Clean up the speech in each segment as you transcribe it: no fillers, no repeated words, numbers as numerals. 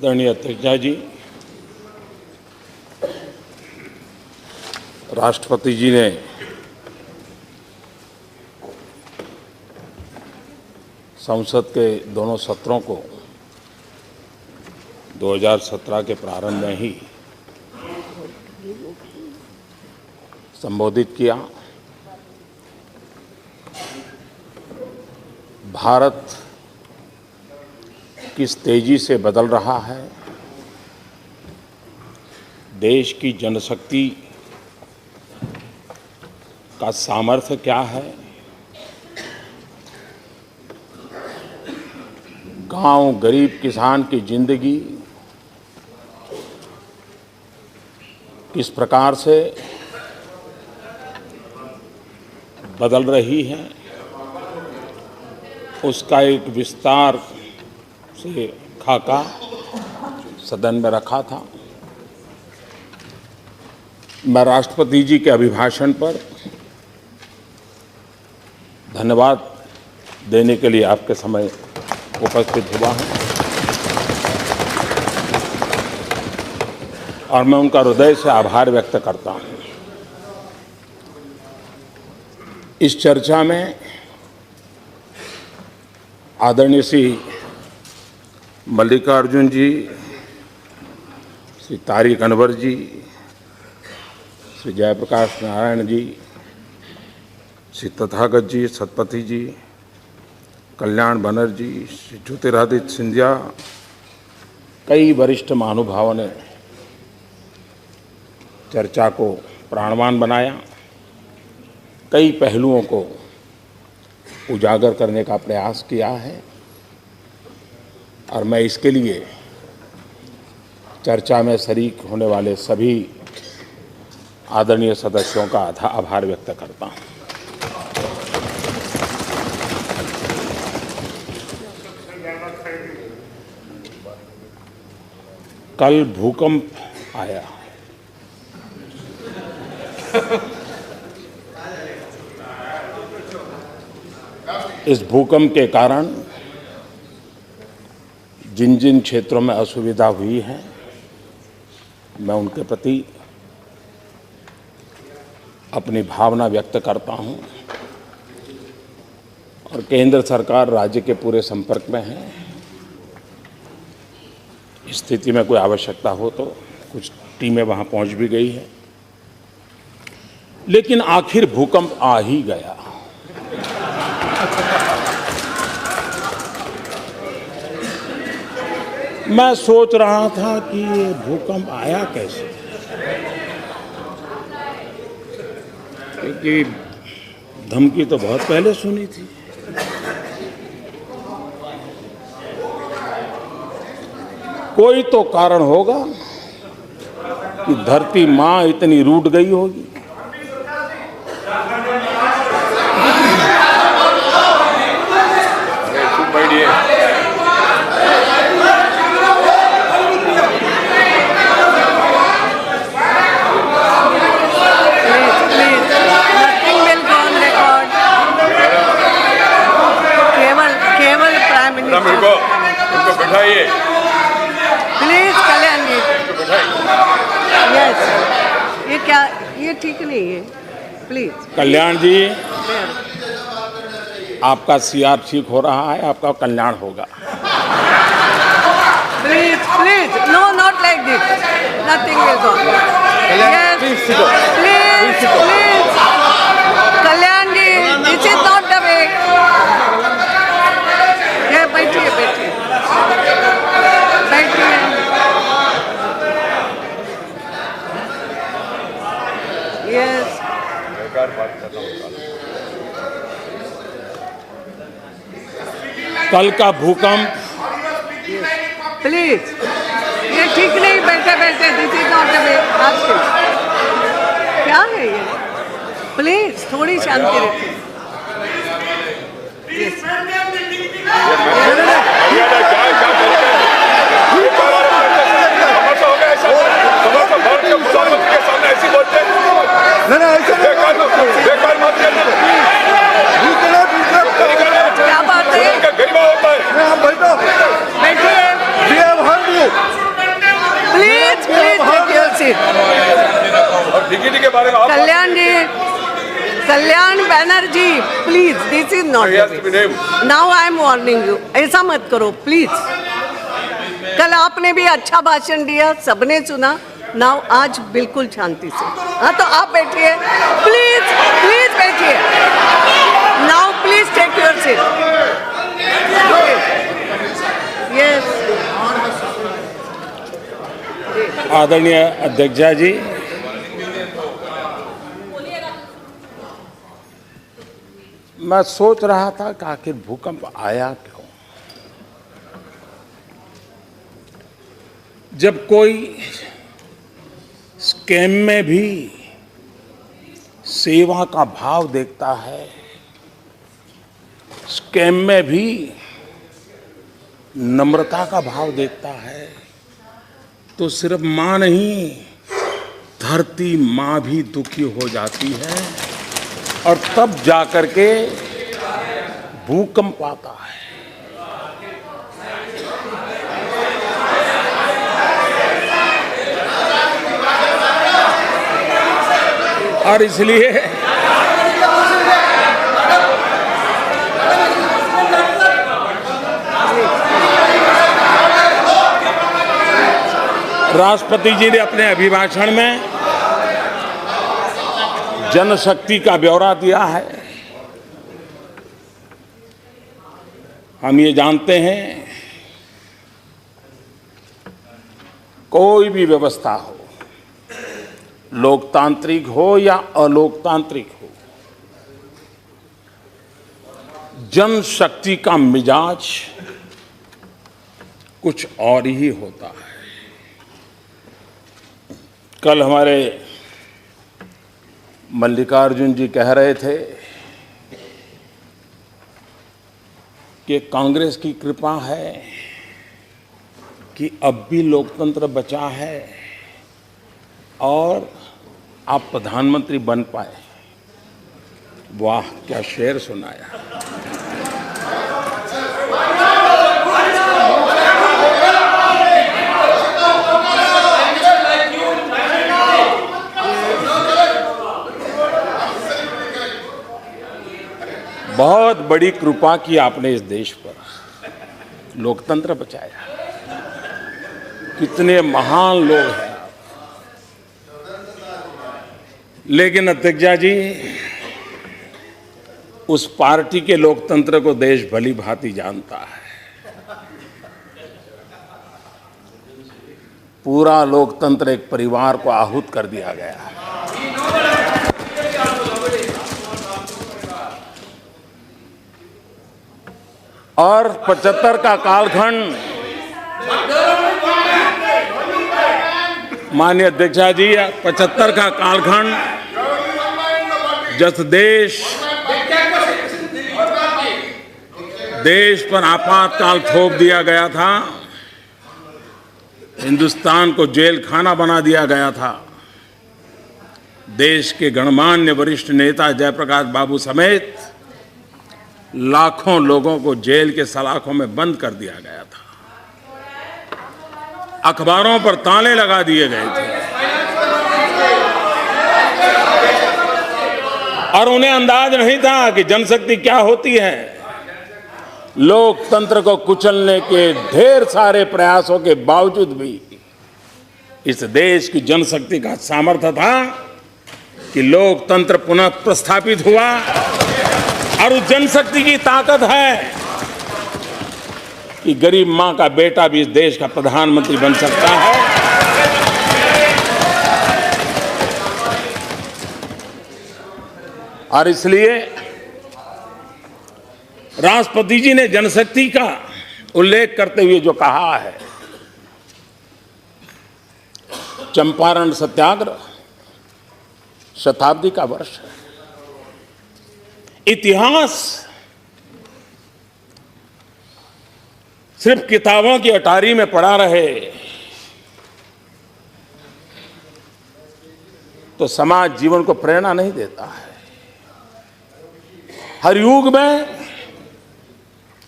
आदरणीय अध्यक्ष जी, राष्ट्रपति जी ने संसद के दोनों सत्रों को 2017 के प्रारंभ में ही संबोधित किया। भारत किस तेजी से बदल रहा है, देश की जनशक्ति का सामर्थ्य क्या है, गांव गरीब किसान की जिंदगी किस प्रकार से बदल रही है, उसका एक विस्तार से खाका सदन में रखा था। मैं राष्ट्रपति जी के अभिभाषण पर धन्यवाद देने के लिए आपके समय उपस्थित हुआ हूं और मैं उनका हृदय से आभार व्यक्त करता हूं। इस चर्चा में आदरणीय श्री मल्लिकार्जुन जी, श्री तारिक अनवर जी, श्री जयप्रकाश नारायण जी, श्री तथागत जी, सतपथी जी, कल्याण बनर्जी, श्री ज्योतिरादित्य सिंधिया, कई वरिष्ठ महानुभावों ने चर्चा को प्राणवान बनाया, कई पहलुओं को उजागर करने का प्रयास किया है और मैं इसके लिए चर्चा में शरीक होने वाले सभी आदरणीय सदस्यों का आभार व्यक्त करता हूं। कल भूकंप आया। इस भूकंप के कारण जिन जिन क्षेत्रों में असुविधा हुई है, मैं उनके प्रति अपनी भावना व्यक्त करता हूं और केंद्र सरकार राज्य के पूरे संपर्क में है। स्थिति में कोई आवश्यकता हो तो कुछ टीमें वहां पहुंच भी गई है, लेकिन आखिर भूकंप आ ही गया। मैं सोच रहा था कि ये भूकंप आया कैसे, क्योंकि धमकी तो बहुत पहले सुनी थी। कोई तो कारण होगा कि धरती मां इतनी रूठ गई होगी। उनको बैठाइए प्लीज। कल्याण जी, यस, ये क्या, ये ठीक नहीं है, प्लीज। कल्याण जी, आपका सीआर ठीक हो रहा है, आपका कल्याण होगा। Please please, no, not like this, nothing will go. Yes please please, Kalyan ji, this is not the way. बैठिए बैठिए बैठिए। यस, कल का भूकंप, प्लीज, ये ठीक नहीं, बैठे बैठे, दिस इज नॉट द वे। क्या है ये? प्लीज थोड़ी शांति रखिए। क्या बात है? बैठिए। not He the has to be way. named. Now I am warning you. ऐसा मत करो प्लीज. कल आपने भी अच्छा भाषण दिया, सबने सुना. नाउ आज बिल्कुल शांति से. हाँ तो आप बैठिए. प्लीज प्लीज बैठिए. Now please take your seat. Yes. आदरणीय अध्यक्ष जी, मैं सोच रहा था कि आखिर भूकंप आया क्यों. जब कोई स्कैम में भी सेवा का भाव देखता है, स्कैम में भी नम्रता का भाव देखता है, तो सिर्फ मां नहीं, धरती मां भी दुखी हो जाती है और तब जाकर के भूकंप आता है. और इसलिए राष्ट्रपति जी ने अपने अभिभाषण में जनशक्ति का ब्यौरा दिया है. हम ये जानते हैं, कोई भी व्यवस्था हो, लोकतांत्रिक हो या अलोकतांत्रिक हो, जनशक्ति का मिजाज कुछ और ही होता है. कल हमारे मल्लिकार्जुन जी कह रहे थे कि कांग्रेस की कृपा है कि अब भी लोकतंत्र बचा है और आप प्रधानमंत्री बन पाए. वाह, क्या शेर सुनाया. बहुत बड़ी कृपा की आपने इस देश पर, लोकतंत्र बचाया. कितने महान लोग हैं. लेकिन अध्यक्षा जी, उस पार्टी के लोकतंत्र को देश भली भांति जानता है. पूरा लोकतंत्र एक परिवार को आहूत कर दिया गया है. और 75 का कालखंड, माननीय अध्यक्षा जी, 75 का कालखंड जब देश पर आपातकाल थोप दिया गया था, हिंदुस्तान को जेल खाना बना दिया गया था, देश के गणमान्य वरिष्ठ नेता जयप्रकाश बाबू समेत लाखों लोगों को जेल के सलाखों में बंद कर दिया गया था. अखबारों पर ताले लगा दिए गए थे और उन्हें अंदाज नहीं था कि जनशक्ति क्या होती है. लोकतंत्र को कुचलने के ढेर सारे प्रयासों के बावजूद भी इस देश की जनशक्ति का सामर्थ्य था कि लोकतंत्र पुनः प्रस्थापित हुआ. और उस जनशक्ति की ताकत है कि गरीब मां का बेटा भी इस देश का प्रधानमंत्री बन सकता है. और इसलिए राष्ट्रपति जी ने जनशक्ति का उल्लेख करते हुए जो कहा है, चंपारण सत्याग्रह शताब्दी का वर्ष है. इतिहास सिर्फ किताबों की अटारी में पड़ा रहे तो समाज जीवन को प्रेरणा नहीं देता है. हर युग में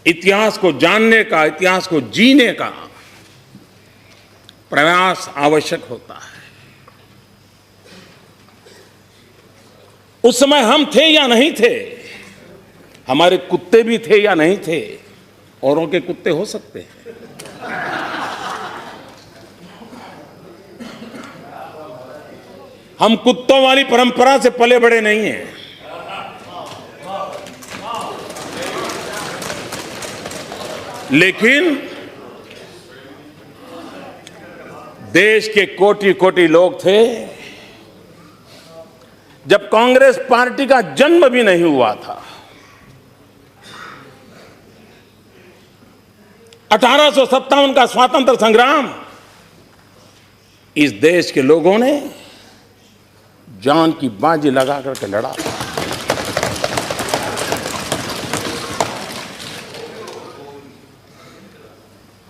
इतिहास को जानने का, इतिहास को जीने का प्रयास आवश्यक होता है. उस समय हम थे या नहीं थे, हमारे कुत्ते भी थे या नहीं थे, औरों के कुत्ते हो सकते हैं। हम कुत्तों वाली परंपरा से पले बड़े नहीं हैं। लेकिन देश के कोटि कोटि लोग थे, जब कांग्रेस पार्टी का जन्म भी नहीं हुआ था, 1857 का स्वातंत्र संग्राम इस देश के लोगों ने जान की बाजी लगा करके लड़ा।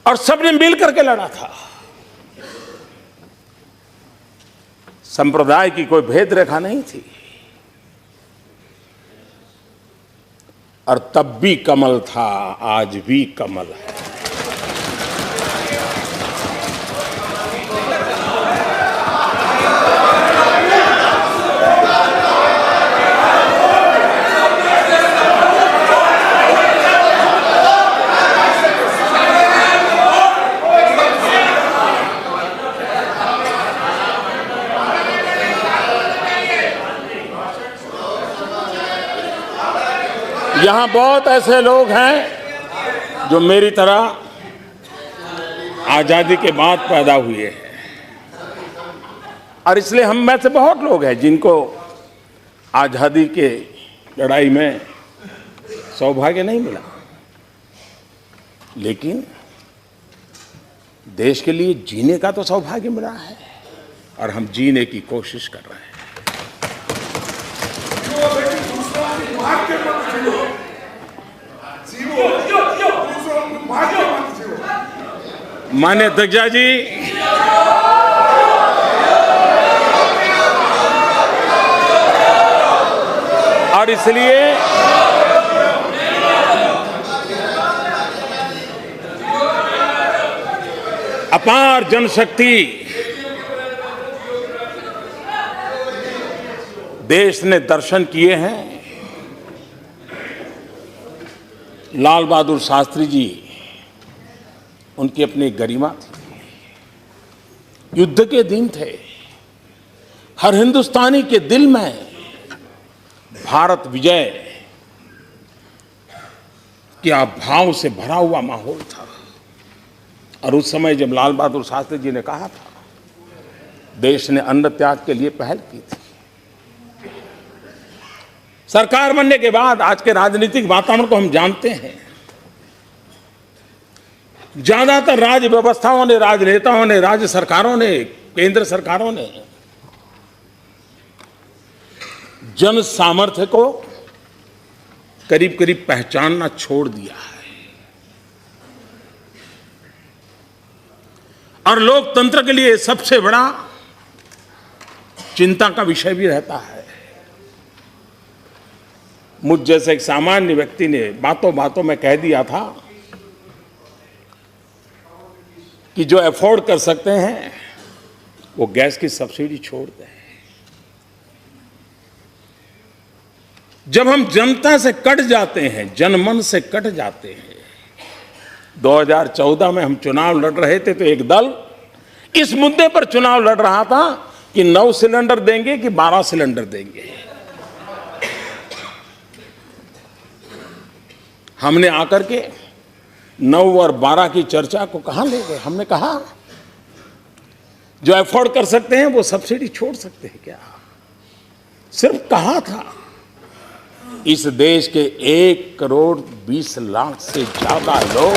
और सबने मिल करके लड़ा था। संप्रदाय की कोई भेद रेखा नहीं थी। और तब भी कमल था, आज भी कमल है। यहां बहुत ऐसे लोग हैं जो मेरी तरह आजादी के बाद पैदा हुए हैं, और इसलिए हम में से बहुत लोग हैं जिनको आजादी के लड़ाई में सौभाग्य नहीं मिला, लेकिन देश के लिए जीने का तो सौभाग्य मिला है, और हम जीने की कोशिश कर रहे हैं। माननीय अध्यक्ष जी, और इसलिए अपार जनशक्ति देश ने दर्शन किए हैं। लाल बहादुर शास्त्री जी, उनकी अपनी गरिमा थी। युद्ध के दिन थे, हर हिंदुस्तानी के दिल में भारत विजय के भाव से भरा हुआ माहौल था। और उस समय जब लाल बहादुर शास्त्री जी ने कहा था, देश ने अन्न त्याग के लिए पहल की थी। सरकार बनने के बाद आज के राजनीतिक वातावरण को हम जानते हैं। ज्यादातर राज्य व्यवस्थाओं ने, राजनेताओं ने, राज्य सरकारों ने, केंद्र सरकारों ने जन सामर्थ्य को करीब करीब पहचानना छोड़ दिया है। और लोकतंत्र के लिए सबसे बड़ा चिंता का विषय भी रहता है। मुझ जैसे एक सामान्य व्यक्ति ने बातों बातों में कह दिया था कि जो अफोर्ड कर सकते हैं वो गैस की सब्सिडी छोड़ दें। जब हम जनता से कट जाते हैं, जनमन से कट जाते हैं। 2014 में हम चुनाव लड़ रहे थे तो एक दल इस मुद्दे पर चुनाव लड़ रहा था कि 9 सिलेंडर देंगे कि 12 सिलेंडर देंगे। हमने आकर के 9 और 12 की चर्चा को कहां ले गए। हमने कहा जो अफोर्ड कर सकते हैं वो सब्सिडी छोड़ सकते हैं क्या। सिर्फ कहा था। इस देश के 1 करोड़ 20 लाख से ज्यादा लोग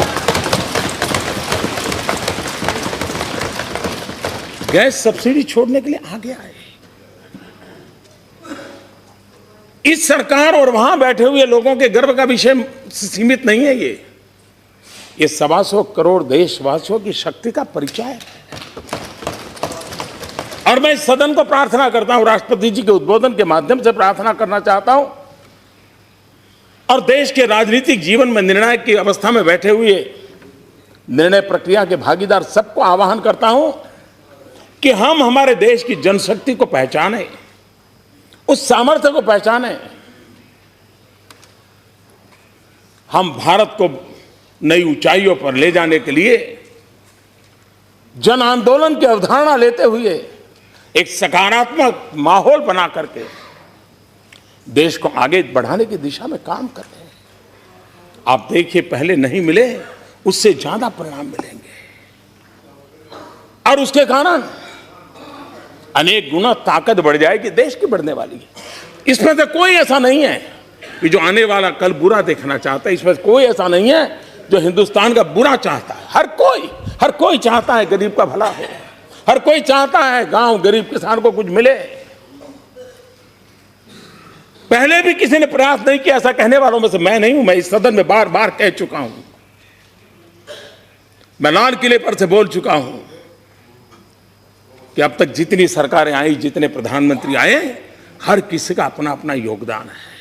गैस सब्सिडी छोड़ने के लिए आगे आए। इस सरकार और वहां बैठे हुए लोगों के गर्व का विषय सीमित नहीं है। ये 125 करोड़ देशवासियों की शक्ति का परिचय है। और मैं इस सदन को प्रार्थना करता हूं, राष्ट्रपति जी के उद्बोधन के माध्यम से प्रार्थना करना चाहता हूं, और देश के राजनीतिक जीवन में निर्णायक की अवस्था में बैठे हुए निर्णय प्रक्रिया के भागीदार सबको आह्वान करता हूं कि हम हमारे देश की जनशक्ति को पहचानें, उस सामर्थ्य को पहचानें हम भारत को नई ऊंचाइयों पर ले जाने के लिए जन आंदोलन की अवधारणा लेते हुए एक सकारात्मक माहौल बना करके देश को आगे बढ़ाने की दिशा में काम कर रहे हैं। आप देखिए, पहले नहीं मिले, उससे ज्यादा परिणाम मिलेंगे और उसके कारण अनेक गुना ताकत बढ़ जाएगी, देश की बढ़ने वाली है। इसमें से कोई ऐसा नहीं है कि जो आने वाला कल बुरा देखना चाहता है। इसमें से कोई ऐसा नहीं है जो हिंदुस्तान का बुरा चाहता है। हर कोई चाहता है गरीब का भला हो, हर कोई चाहता है गांव गरीब किसान को कुछ मिले। पहले भी किसी ने प्रयास नहीं किया, ऐसा कहने वालों में से मैं नहीं हूं। मैं इस सदन में बार बार कह चुका हूं, मैं लाल किले पर से बोल चुका हूं कि अब तक जितनी सरकारें आई, जितने प्रधानमंत्री आए, हर किसी का अपना अपना योगदान है।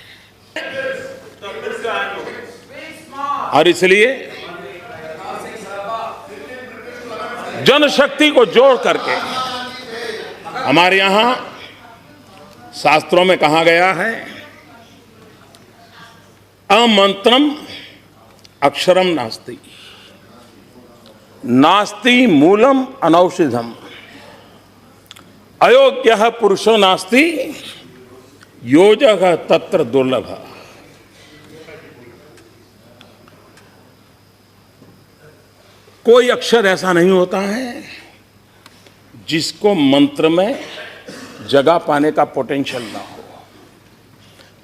और इसलिए जनशक्ति को जोड़ करके हमारे यहां शास्त्रों में कहा गया है, अमंत्रम अक्षरम नास्ति, नास्ति मूलम अनौषधम, अयोग्यः पुरुषो नास्ति, योजक तत्र दुर्लभ। कोई अक्षर ऐसा नहीं होता है जिसको मंत्र में जगह पाने का पोटेंशियल ना हो।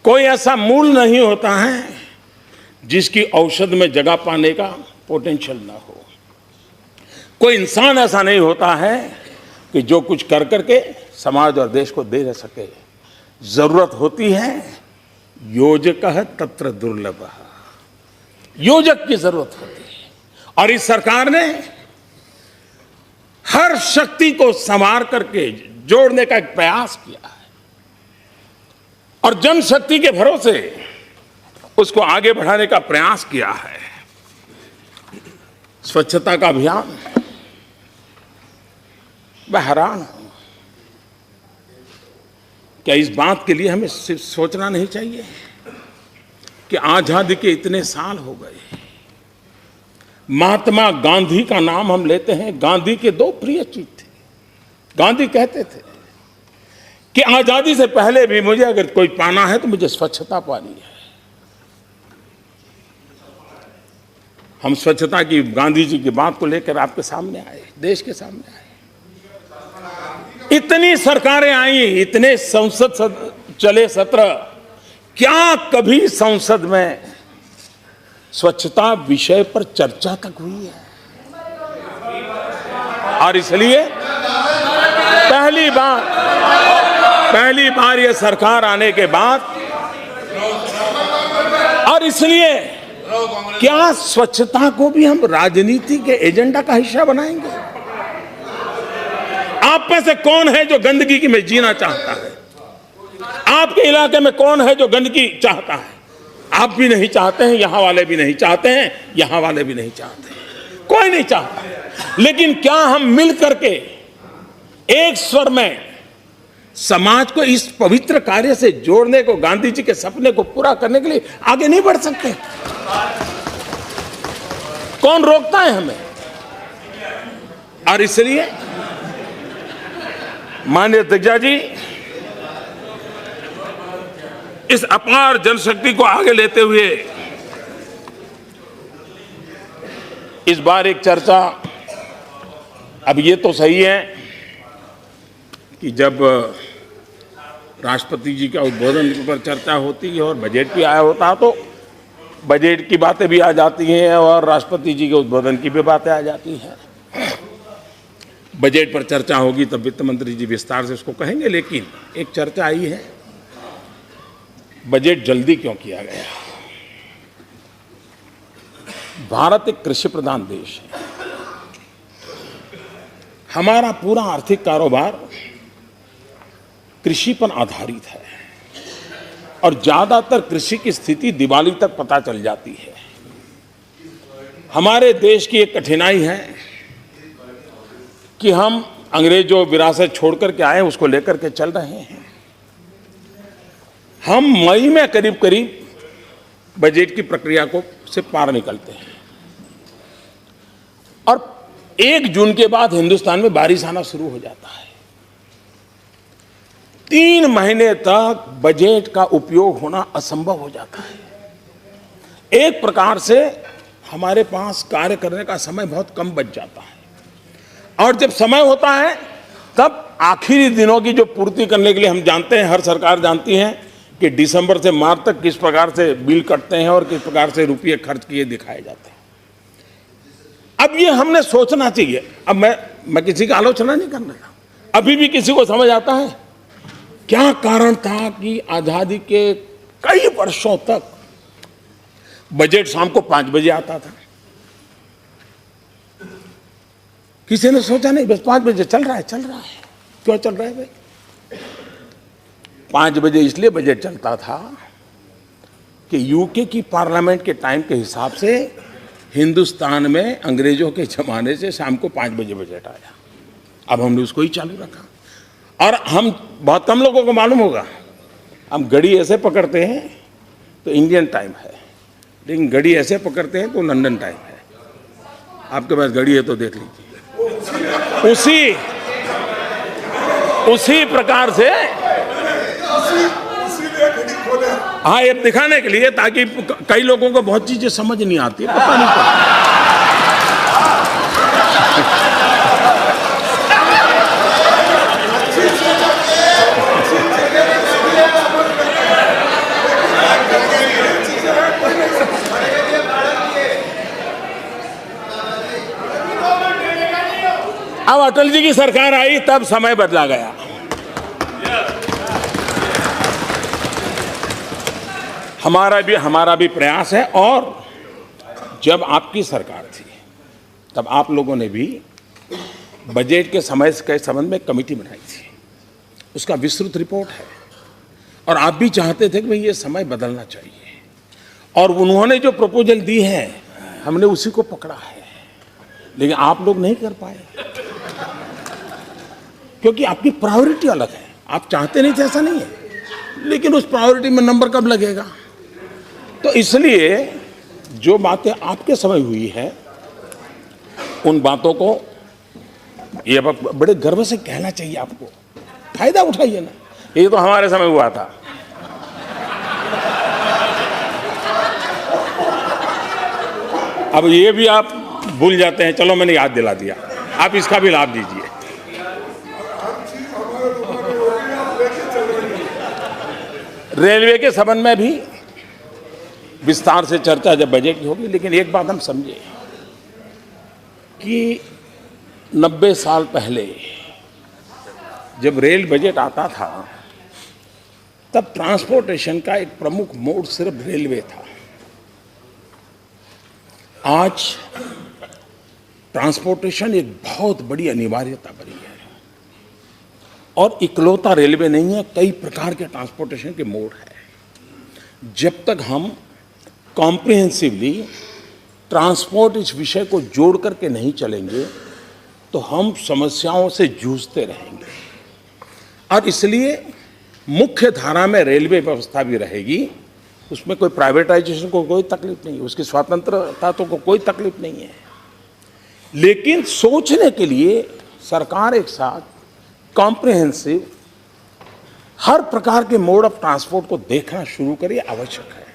कोई ऐसा मूल नहीं होता है जिसकी औषध में जगह पाने का पोटेंशियल ना हो। कोई इंसान ऐसा नहीं होता है कि जो कुछ कर करके समाज और देश को दे सके। जरूरत होती है योजकः तत्र दुर्लभ, योजक की जरूरत होती है। और इस सरकार ने हर शक्ति को संवार करके जोड़ने का एक प्रयास किया है और जनशक्ति के भरोसे उसको आगे बढ़ाने का प्रयास किया है। स्वच्छता का अभियान, मैं हैरान हूं, क्या इस बात के लिए हमें सिर्फ सोचना नहीं चाहिए कि आजादी के इतने साल हो गए। महात्मा गांधी का नाम हम लेते हैं। गांधी के दो प्रिय चीज थे। गांधी कहते थे कि आजादी से पहले भी मुझे अगर कोई पाना है तो मुझे स्वच्छता पानी है। हम स्वच्छता की गांधी जी की बात को लेकर आपके सामने आए, देश के सामने आए। इतनी सरकारें आई, इतने संसद चले सत्र, क्या कभी संसद में स्वच्छता विषय पर चर्चा तक हुई है? और इसलिए पहली बार ये सरकार आने के बाद, और इसलिए क्या स्वच्छता को भी हम राजनीति के एजेंडा का हिस्सा बनाएंगे? आप में से कौन है जो गंदगी में जीना चाहता है? आपके इलाके में कौन है जो गंदगी चाहता है? आप भी नहीं चाहते हैं, यहां वाले भी नहीं चाहते हैं, यहां वाले भी नहीं चाहते, कोई नहीं चाहता। लेकिन क्या हम मिल करके एक स्वर में समाज को इस पवित्र कार्य से जोड़ने को, गांधी जी के सपने को पूरा करने के लिए आगे नहीं बढ़ सकते? कौन रोकता है हमें? और इसलिए माननीय अध्यक्ष जी, इस अपार जनशक्ति को आगे लेते हुए इस बार एक चर्चा, अब ये तो सही है कि जब राष्ट्रपति जी का उद्बोधन पर चर्चा होती है और बजट भी आया होता है तो बजट की बातें भी आ जाती हैं और राष्ट्रपति जी के उद्बोधन की भी बातें आ जाती हैं। बजट पर चर्चा होगी तब वित्त मंत्री जी विस्तार से उसको कहेंगे। लेकिन एक चर्चा आई है, बजट जल्दी क्यों किया गया? भारत एक कृषि प्रधान देश है। हमारा पूरा आर्थिक कारोबार कृषि पर आधारित है और ज्यादातर कृषि की स्थिति दिवाली तक पता चल जाती है। हमारे देश की एक कठिनाई है कि हम अंग्रेजों विरासत छोड़ करके आए उसको लेकर के चल रहे हैं। हम मई में करीब करीब बजट की प्रक्रिया को से पार निकलते हैं। और 1 जून के बाद हिंदुस्तान में बारिश आना शुरू हो जाता है। 3 महीने तक बजट का उपयोग होना असंभव हो जाता है। एक प्रकार से हमारे पास कार्य करने का समय बहुत कम बच जाता है। और जब समय होता है तब आखिरी दिनों की जो पूर्ति करने के लिए हम जानते हैं, हर सरकार जानती है कि दिसंबर से मार्च तक किस प्रकार से बिल कटते हैं और किस प्रकार से रुपये खर्च किए दिखाए जाते हैं। अब ये हमने सोचना चाहिए। अब मैं किसी की आलोचना नहीं कर रहा, अभी भी किसी को समझ आता है क्या कारण था कि आजादी के कई वर्षों तक बजट शाम को 5 बजे आता था। किसी ने सोचा नहीं, बस 5 बजे चल रहा है। क्यों चल रहा है भाई? 5 बजे इसलिए बजट चलता था कि यूके की पार्लियामेंट के टाइम के हिसाब से हिंदुस्तान में अंग्रेजों के जमाने से शाम को 5 बजे बजट आया। अब हमने उसको ही चालू रखा। और हम बहुत कम लोगों को मालूम होगा, हम घड़ी ऐसे पकड़ते हैं तो इंडियन टाइम है, लेकिन घड़ी ऐसे पकड़ते हैं तो लंदन टाइम है। आपके पास घड़ी है तो देख लीजिए। उसी प्रकार से हाँ, ये दिखाने के लिए, ताकि कई लोगों को बहुत चीजें समझ नहीं आती, पता नहीं पड़ता। अब अटल जी की सरकार आई तब समय बदला गया। हमारा भी प्रयास है। और जब आपकी सरकार थी तब आप लोगों ने भी बजट के समय के संबंध में कमेटी बनाई थी, उसका विस्तृत रिपोर्ट है। और आप भी चाहते थे कि भाई ये समय बदलना चाहिए, और उन्होंने जो प्रपोजल दी है हमने उसी को पकड़ा है। लेकिन आप लोग नहीं कर पाए क्योंकि आपकी प्रायोरिटी अलग है। आप चाहते नहीं थे, ऐसा नहीं है, लेकिन उस प्रायोरिटी में नंबर कब लगेगा? तो इसलिए जो बातें आपके समय हुई है उन बातों को ये बड़े गर्व से कहना चाहिए आपको। फायदा उठाइए ना, ये तो हमारे समय हुआ था। अब ये भी आप भूल जाते हैं। चलो मैंने याद दिला दिया, आप इसका भी लाभ लीजिए। रेलवे के संबंध में भी विस्तार से चर्चा जब बजट की होगी, लेकिन एक बात हम समझे कि 90 साल पहले जब रेल बजट आता था तब ट्रांसपोर्टेशन का एक प्रमुख मोड सिर्फ रेलवे था। आज ट्रांसपोर्टेशन एक बहुत बड़ी अनिवार्यता बनी है। और इकलौता रेलवे नहीं है, कई प्रकार के ट्रांसपोर्टेशन के मोड है। जब तक हम कॉम्प्रिहेंसिवली ट्रांसपोर्ट इस विषय को जोड़ करके नहीं चलेंगे तो हम समस्याओं से जूझते रहेंगे। और इसलिए मुख्य धारा में रेलवे व्यवस्था भी रहेगी, उसमें कोई प्राइवेटाइजेशन को कोई तकलीफ नहीं है, उसकी स्वतंत्रता तो को कोई तकलीफ नहीं है। लेकिन सोचने के लिए सरकार एक साथ कॉम्प्रिहेंसिव हर प्रकार के मोड ऑफ ट्रांसपोर्ट को देखना शुरू करे, आवश्यक है।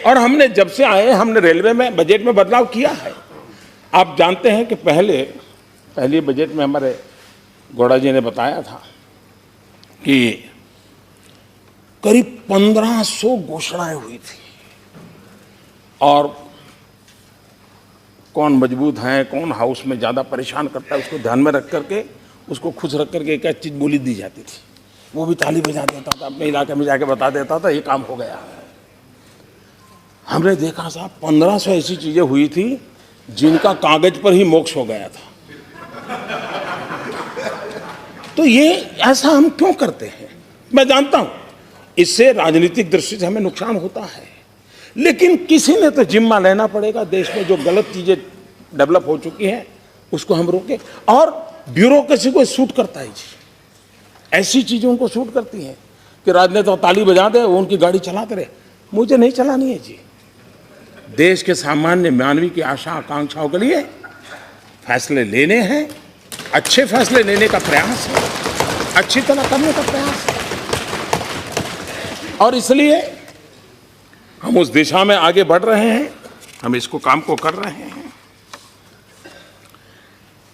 और हमने जब से आए हमने रेलवे में बजट में बदलाव किया है। आप जानते हैं कि पहले बजट में हमारे गौड़ा जी ने बताया था कि करीब 1500 घोषणाएं हुई थी। और कौन मजबूत है, कौन हाउस में ज़्यादा परेशान करता है, उसको ध्यान में रख करके, उसको खुश रख करके एक चीज़ बोली दी जाती थी। वो भी ताली बजा देता था, अपने इलाके में जाके बता देता था ये काम हो गया। हमने देखा साहब 1500 ऐसी चीज़ें हुई थी जिनका कागज पर ही मोक्ष हो गया था। तो ये ऐसा हम क्यों करते हैं? मैं जानता हूं इससे राजनीतिक दृष्टि से हमें नुकसान होता है, लेकिन किसी ने तो जिम्मा लेना पड़ेगा। देश में जो गलत चीजें डेवलप हो चुकी हैं उसको हम रोकें। और ब्यूरोक्रेसी को सूट करता है जी, ऐसी चीजें उनको सूट करती हैं कि राजनेता ताली बजा दे, वो उनकी गाड़ी चलाते रहे। मुझे नहीं चलानी है जी, देश के सामान्य मानवी की आशा आकांक्षाओं के लिए फैसले लेने हैं, अच्छे फैसले लेने का प्रयास है, अच्छी तरह करने का प्रयास है। और इसलिए हम उस दिशा में आगे बढ़ रहे हैं, हम इसको काम को कर रहे हैं।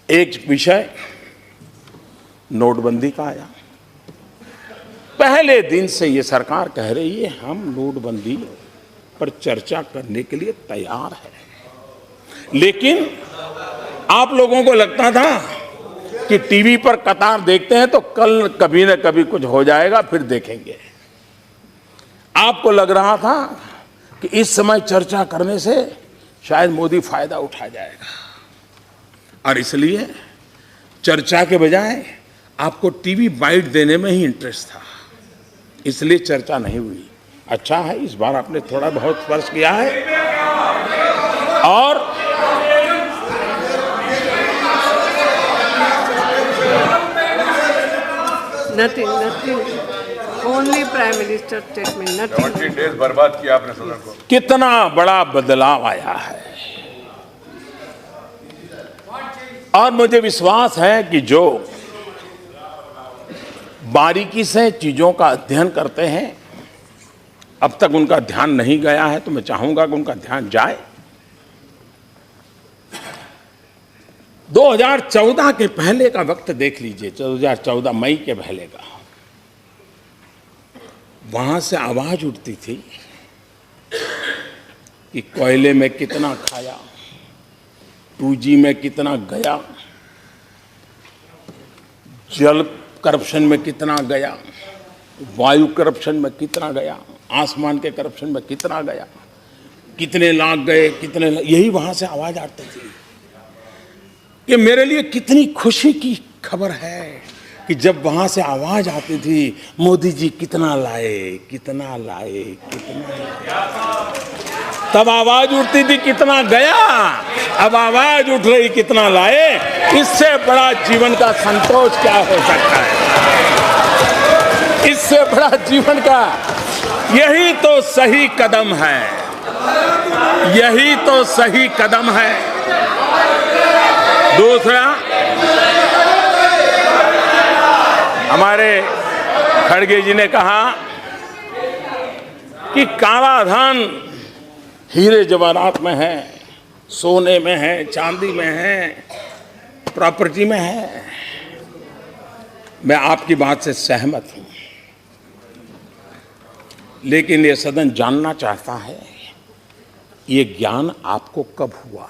एक विषय नोटबंदी का आया। पहले दिन से ये सरकार कह रही है हम नोटबंदी पर चर्चा करने के लिए तैयार है, लेकिन आप लोगों को लगता था कि टीवी पर कतार देखते हैं तो कल कभी न कभी कुछ हो जाएगा, फिर देखेंगे। आपको लग रहा था कि इस समय चर्चा करने से शायद मोदी फायदा उठा जाएगा, और इसलिए चर्चा के बजाय आपको टीवी बाइट देने में ही इंटरेस्ट था, इसलिए चर्चा नहीं हुई। अच्छा है, इस बार आपने थोड़ा बहुत स्पर्श किया है, और nothing only prime minister statement, nothing. 70 days बर्बाद किया आपने सदन को। कितना बड़ा बदलाव आया है, और मुझे विश्वास है कि जो बारीकी से चीजों का अध्ययन करते हैं, अब तक उनका ध्यान नहीं गया है तो मैं चाहूंगा कि उनका ध्यान जाए। 2014 के पहले का वक्त देख लीजिए, 2014 मई के पहले का, वहां से आवाज उठती थी कि कोयले में कितना खाया, 2G में कितना गया, जल करप्शन में कितना गया, वायु करप्शन में कितना गया, आसमान के करप्शन में कितना गया, कितने लाख गए, यही वहां से आवाज आती थी। कि मेरे लिए कितनी खुशी की खबर है कि जब वहां से आवाज आती थी मोदी जी कितना लाए, कितना लाए, कितना लाए, तब आवाज उठती थी कितना गया, अब आवाज उठ रही कितना लाए। इससे बड़ा जीवन का संतोष क्या हो सकता है? इससे बड़ा जीवन का, यही तो सही कदम है, यही तो सही कदम है। दूसरा, हमारे खड़गे जी ने कहा कि काला धन हीरे जवाहरात में है, सोने में है, चांदी में है, प्रॉपर्टी में है। मैं आपकी बात से सहमत हूं, लेकिन ये सदन जानना चाहता है ये ज्ञान आपको कब हुआ?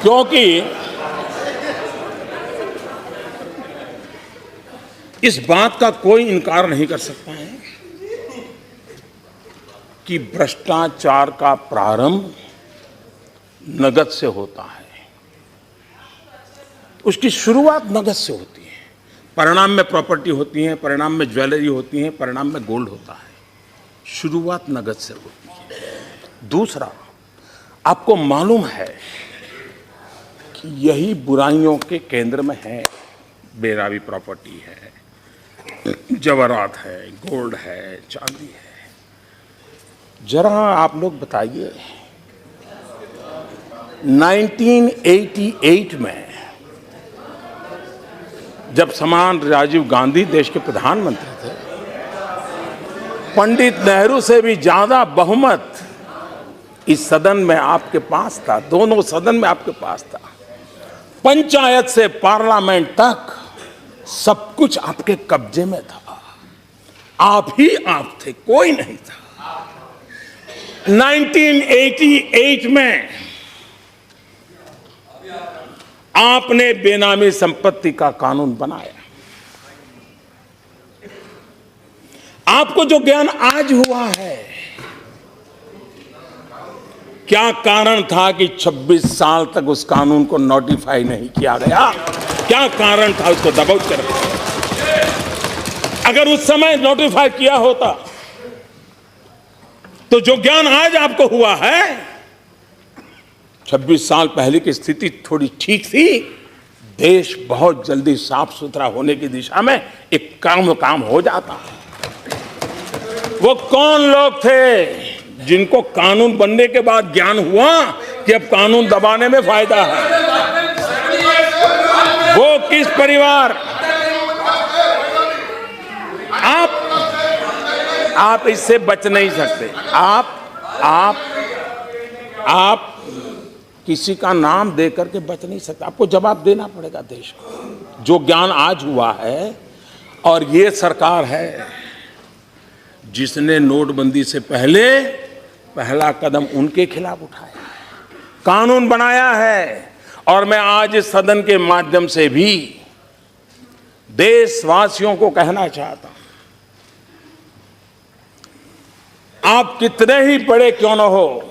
क्योंकि इस बात का कोई इनकार नहीं कर सकता है कि भ्रष्टाचार का प्रारंभ नगद से होता है, उसकी शुरुआत नगद से होती है, परिणाम में प्रॉपर्टी होती है, परिणाम में ज्वेलरी होती है, परिणाम में गोल्ड होता है, शुरुआत नगद से होती है। दूसरा, आपको मालूम है कि यही बुराइयों के केंद्र में है, बेरावी प्रॉपर्टी है, जवाहरात है, गोल्ड है, चांदी है। जरा आप लोग बताइए, 1988 में जब समान राजीव गांधी देश के प्रधानमंत्री थे, पंडित नेहरू से भी ज्यादा बहुमत इस सदन में आपके पास था, दोनों सदन में आपके पास था। पंचायत से पार्लियामेंट तक सब कुछ आपके कब्जे में था, आप ही आप थे, कोई नहीं था। 1988 में आपने बेनामी संपत्ति का कानून बनाया। आपको जो ज्ञान आज हुआ है, क्या कारण था कि 26 साल तक उस कानून को नोटिफाई नहीं किया गया? क्या कारण था उसको दबाव कर? अगर उस समय नोटिफाई किया होता तो जो ज्ञान आज आपको हुआ है, 26 साल पहले की स्थिति थोड़ी ठीक थी, देश बहुत जल्दी साफ सुथरा होने की दिशा में एक काम हो जाता। वो कौन लोग थे जिनको कानून बनने के बाद ज्ञान हुआ कि अब कानून दबाने में फायदा है? वो किस परिवार? आप इससे बच नहीं सकते। आप किसी का नाम दे करके बच नहीं सकते। आपको जवाब देना पड़ेगा देश को। जो ज्ञान आज हुआ है, और ये सरकार है जिसने नोटबंदी से पहले पहला कदम उनके खिलाफ उठाया है, कानून बनाया है। और मैं आज इस सदन के माध्यम से भी देशवासियों को कहना चाहता हूं, आप कितने ही बड़े क्यों न हो,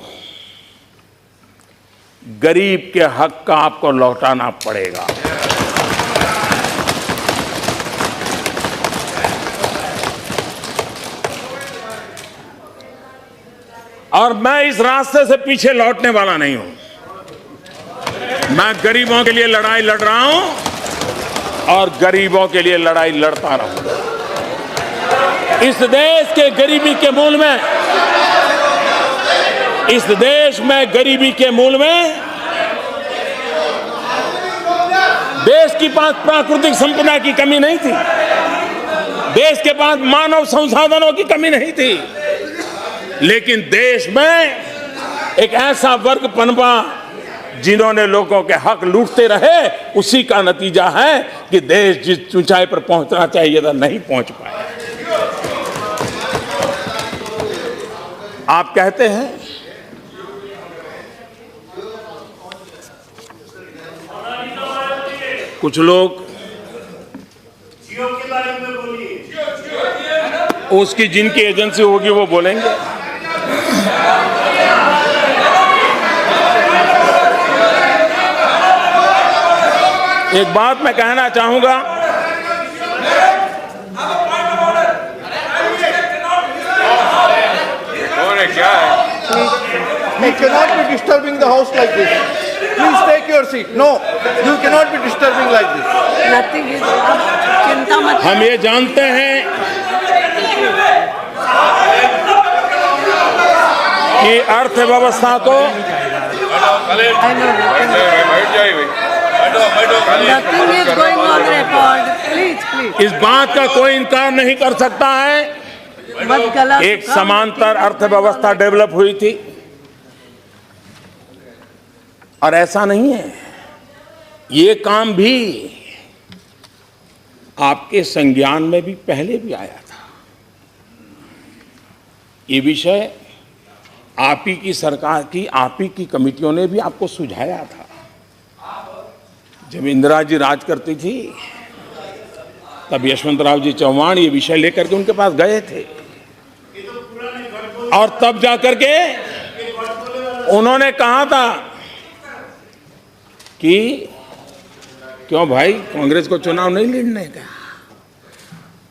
गरीब के हक का आपको लौटाना पड़ेगा। और मैं इस रास्ते से पीछे लौटने वाला नहीं हूं। मैं गरीबों के लिए लड़ाई लड़ रहा हूं और गरीबों के लिए लड़ाई लड़ता रहूंगा। इस देश के गरीबी के मूल में, इस देश में गरीबी के मूल में देश के पास प्राकृतिक संपदा की कमी नहीं थी, देश के पास मानव संसाधनों की कमी नहीं थी, लेकिन देश में एक ऐसा वर्ग पनपा जिन्होंने लोगों के हक लूटते रहे। उसी का नतीजा है कि देश जिस ऊंचाई पर पहुंचना चाहिए था नहीं पहुंच पाया। आप कहते हैं कुछ लोग, उसकी जिनकी एजेंसी होगी वो बोलेंगे। एक बात मैं कहना चाहूंगा, क्या है? You cannot be disturbing the house like this. Please take your seat. No, you cannot be disturbing like this. Nothing is, आप चिंता मत। हम ये जानते हैं कि अर्थव्यवस्था को Nothing is going on record. Please. इस बात का कोई इनकार नहीं कर सकता है, मत गलत। एक समांतर अर्थव्यवस्था डेवलप हुई थी। और ऐसा नहीं है, ये काम भी आपके संज्ञान में भी पहले भी आया था। ये विषय आप ही की सरकार की, आप ही की कमेटियों ने भी आपको सुझाया था। जब इंदिरा जी राज करती थी तब यशवंतराव जी चौहान ये विषय लेकर के उनके पास गए थे, और तब जाकर के उन्होंने कहा था कि क्यों भाई कांग्रेस को चुनाव नहीं लड़ने का?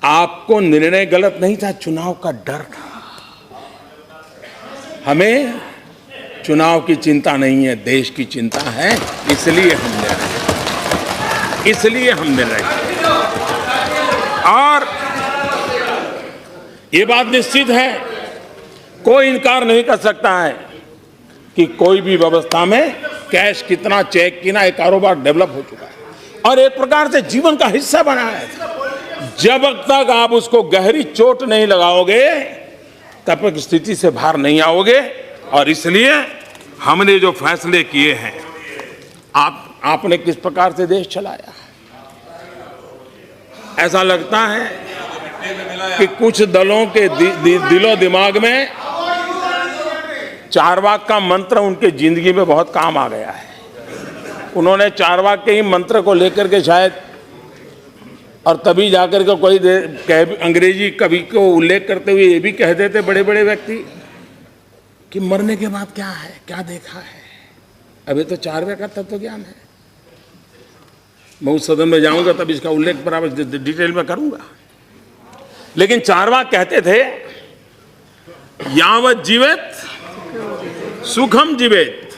आपको निर्णय गलत नहीं था, चुनाव का डर था। हमें चुनाव की चिंता नहीं है, देश की चिंता है, इसलिए हम निर्णय और ये बात निश्चित है, कोई इनकार नहीं कर सकता है कि कोई भी व्यवस्था में कैश कितना, चेक कितना, एक कारोबार डेवलप हो चुका है और एक प्रकार से जीवन का हिस्सा बना है। जब तक आप उसको गहरी चोट नहीं लगाओगे तब तक स्थिति से बाहर नहीं आओगे। और इसलिए हमने जो फैसले किए हैं, आपने किस प्रकार से देश चलाया, ऐसा लगता है कि कुछ दलों के दिलो दिमाग में चारवाक का मंत्र उनके जिंदगी में बहुत काम आ गया है। उन्होंने चारवाक के ही मंत्र को लेकर के शायद, और तभी जाकर के कोई अंग्रेजी कवि को उल्लेख करते हुए ये भी कह देते बड़े बड़े व्यक्ति कि मरने के बाद क्या है, क्या देखा है। अभी तो चारवाक का तत्व ज्ञान है। मैं उस सदन में जाऊंगा तब इसका उल्लेख बराबर डिटेल में करूंगा। लेकिन चारवाक कहते थे, यावत जीवित सुखम जीवित,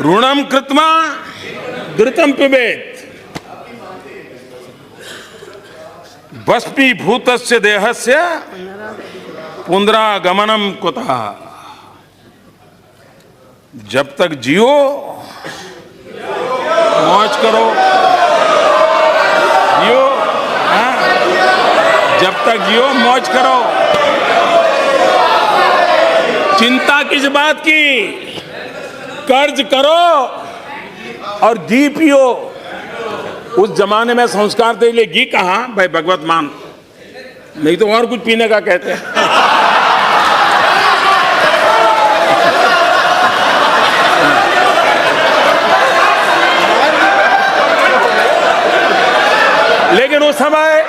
ऋणम कृत्वा घृतम पिबेत भस्मीभूतस्य देहस्य पुनरागमनम कुतः। जब तक जियो मौज करो, जियो, हाँ? जब तक जियो मौज करो। चिंता किस बात की? कर्ज करो और घी पियो। उस जमाने में संस्कार के लिए घी कहा भाई, भगवत मान, नहीं तो और कुछ पीने का कहते हैं। लेकिन उस समय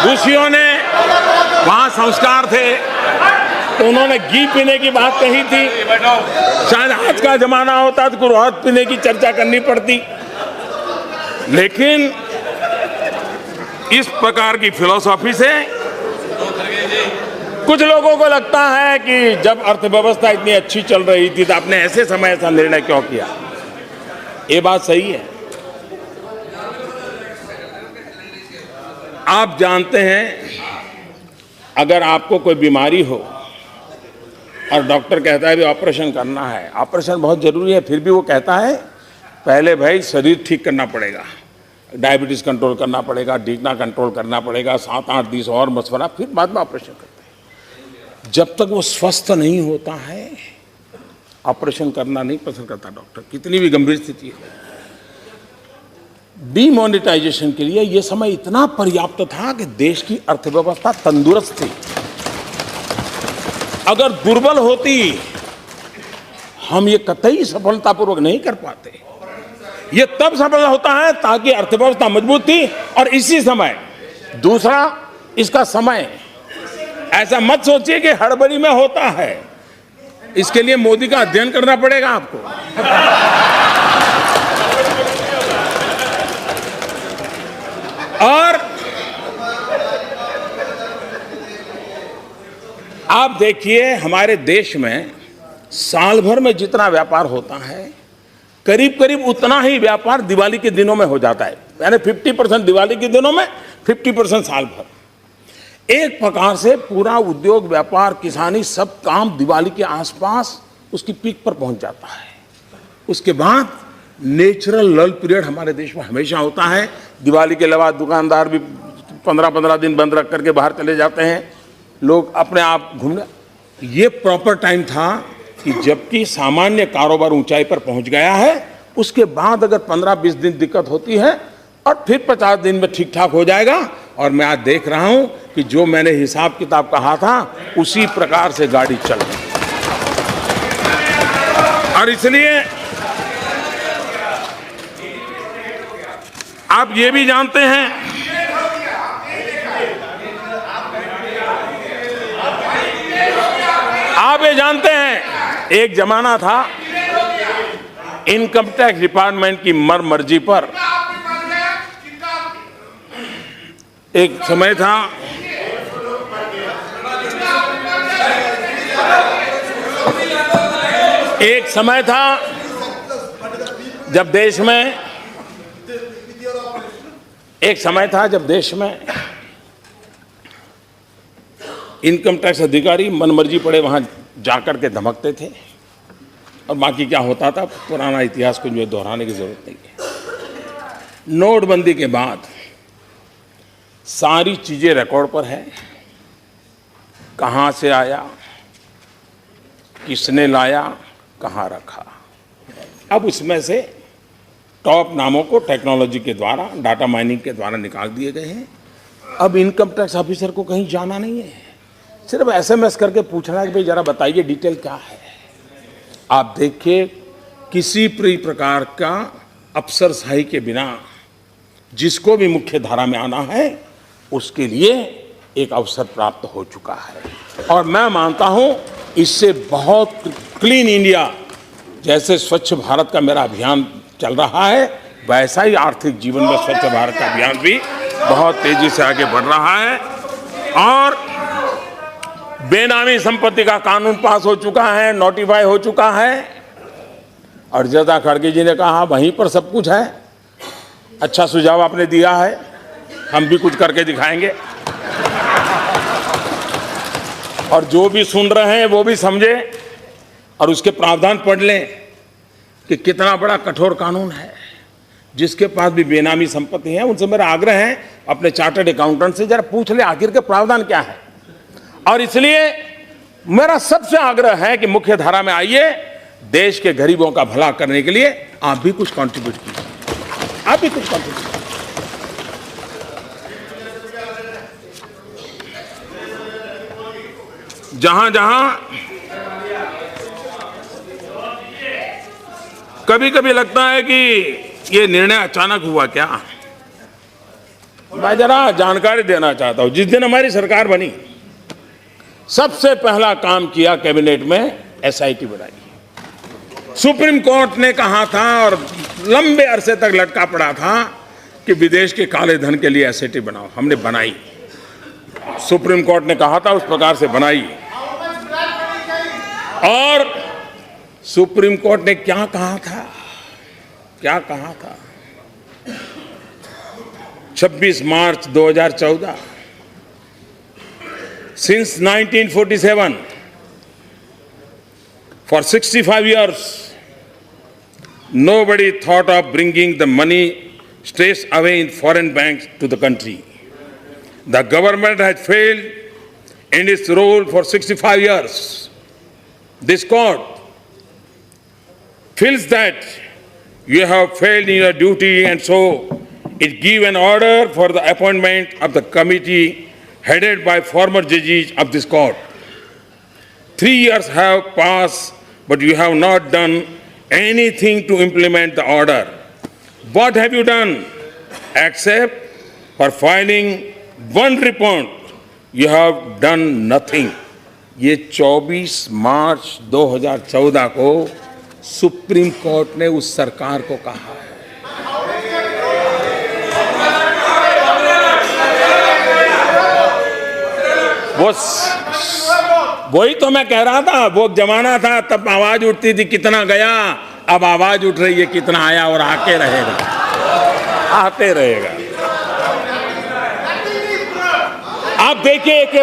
ऋषियों ने, वहां संस्कार थे तो उन्होंने घी पीने की बात कही थी। शायद आज का जमाना होता तो कुछ और पीने की चर्चा करनी पड़ती। लेकिन इस प्रकार की फिलॉसफी से कुछ लोगों को लगता है कि जब अर्थव्यवस्था इतनी अच्छी चल रही थी तो आपने ऐसे समय ऐसा निर्णय क्यों किया। ये बात सही है। आप जानते हैं, अगर आपको कोई बीमारी हो और डॉक्टर कहता है भी ऑपरेशन करना है, ऑपरेशन बहुत जरूरी है, फिर भी वो कहता है पहले भाई शरीर ठीक करना पड़ेगा, डायबिटीज कंट्रोल करना पड़ेगा, डीकना कंट्रोल करना पड़ेगा, 7-8 दिन और मशवरा, फिर बाद में ऑपरेशन करते हैं। जब तक वो स्वस्थ नहीं होता है ऑपरेशन करना नहीं पसंद करता डॉक्टर, कितनी भी गंभीर स्थिति हो। डीमोनेटाइजेशन के लिए यह समय इतना पर्याप्त था कि देश की अर्थव्यवस्था तंदुरुस्त थी। अगर दुर्बल होती हम ये कतई सफलतापूर्वक नहीं कर पाते। ये तब सफल होता है ताकि अर्थव्यवस्था मजबूत थी। और इसी समय दूसरा, इसका समय, ऐसा मत सोचिए कि हड़बड़ी में होता है। इसके लिए मोदी का अध्ययन करना पड़ेगा आपको। और आप देखिए, हमारे देश में साल भर में जितना व्यापार होता है, करीब करीब उतना ही व्यापार दिवाली के दिनों में हो जाता है। यानी 50% दिवाली के दिनों में, 50% साल भर। एक प्रकार से पूरा उद्योग, व्यापार, किसानी, सब काम दिवाली के आसपास उसकी पीक पर पहुंच जाता है। उसके बाद नेचुरल लल पीरियड हमारे देश में हमेशा होता है। दिवाली के अलावा दुकानदार भी 15-15 दिन बंद रख करके बाहर चले जाते हैं, लोग अपने आप घूमने। ये प्रॉपर टाइम था कि जबकि सामान्य कारोबार ऊंचाई पर पहुंच गया है, उसके बाद अगर 15-20 दिन दिक्कत होती है और फिर 50 दिन में ठीक ठाक हो जाएगा। और मैं आज देख रहा हूं कि जो मैंने हिसाब किताब कहा था उसी प्रकार से गाड़ी चल रही। और इसलिए आप ये भी जानते हैं, आप ये जानते हैं, एक जमाना था इनकम टैक्स डिपार्टमेंट की मर्जी पर, एक समय था जब देश में इनकम टैक्स अधिकारी मनमर्जी पड़े वहां जाकर के धमकते थे। और बाकी क्या होता था, पुराना इतिहास को जो दोहराने की जरूरत नहीं है। नोटबंदी के बाद सारी चीजें रिकॉर्ड पर है, कहां से आया, किसने लाया, कहां रखा। अब उसमें से टॉप नामों को टेक्नोलॉजी के द्वारा, डाटा माइनिंग के द्वारा निकाल दिए गए हैं। अब इनकम टैक्स ऑफिसर को कहीं जाना नहीं है, सिर्फ SMS करके पूछना है कि भाई जरा बताइए डिटेल क्या है। आप देखिए, किसी प्रकार का अफसरशाही के बिना जिसको भी मुख्य धारा में आना है उसके लिए एक अवसर प्राप्त हो चुका है। और मैं मानता हूं इससे बहुत क्लीन इंडिया, जैसे स्वच्छ भारत का मेरा अभियान चल रहा है, वैसा ही आर्थिक जीवन में स्वच्छ भारत का अभियान भी बहुत तेजी से आगे बढ़ रहा है। और बेनामी संपत्ति का कानून पास हो चुका है, नोटिफाई हो चुका है, और जैसा खड़गे जी ने कहा वहीं पर सब कुछ है। अच्छा सुझाव आपने दिया है, हम भी कुछ करके दिखाएंगे, और जो भी सुन रहे हैं वो भी समझे और उसके प्रावधान पढ़ लें कि कितना बड़ा कठोर कानून है। जिसके पास भी बेनामी संपत्ति है उनसे मेरा आग्रह है, अपने चार्टर्ड अकाउंटेंट से जरा पूछ ले आखिर के प्रावधान क्या है। और इसलिए मेरा सबसे आग्रह है कि मुख्य धारा में आइए, देश के गरीबों का भला करने के लिए आप भी कुछ कंट्रीब्यूट कीजिए, आप भी कुछ कंट्रीब्यूट। जहां जहां कभी कभी लगता है कि ये निर्णय अचानक हुआ क्या, मैं जरा जानकारी देना चाहता हूं। जिस दिन हमारी सरकार बनी, सबसे पहला काम किया कैबिनेट में एसआईटी बनाई। सुप्रीम कोर्ट ने कहा था और लंबे अरसे तक लटका पड़ा था कि विदेश के काले धन के लिए एसआईटी बनाओ, हमने बनाई। सुप्रीम कोर्ट ने कहा था, उस प्रकार से बनाई। और सुप्रीम कोर्ट ने क्या कहा था, क्या कहा था? 26 मार्च 2014, since 1947 for 65 years nobody thought of bringing the money straight away in foreign banks to the country. The government has failed in its role for 65 years. This court feels that you have failed in your duty, and so it gives an order for the appointment of the committee headed by former judges of this court. 3 years have passed, but you have not done anything to implement the order. What have you done? Except for filing one report, you have done nothing. ये 24 मार्च 2014 को supreme court ने उस सरकार को कहा है। वही तो मैं कह रहा था, वो जमाना था तब आवाज उठती थी कितना गया, अब आवाज उठ रही है कितना आया, और आके रहेगा, आते रहेगा। आप देखिए एक के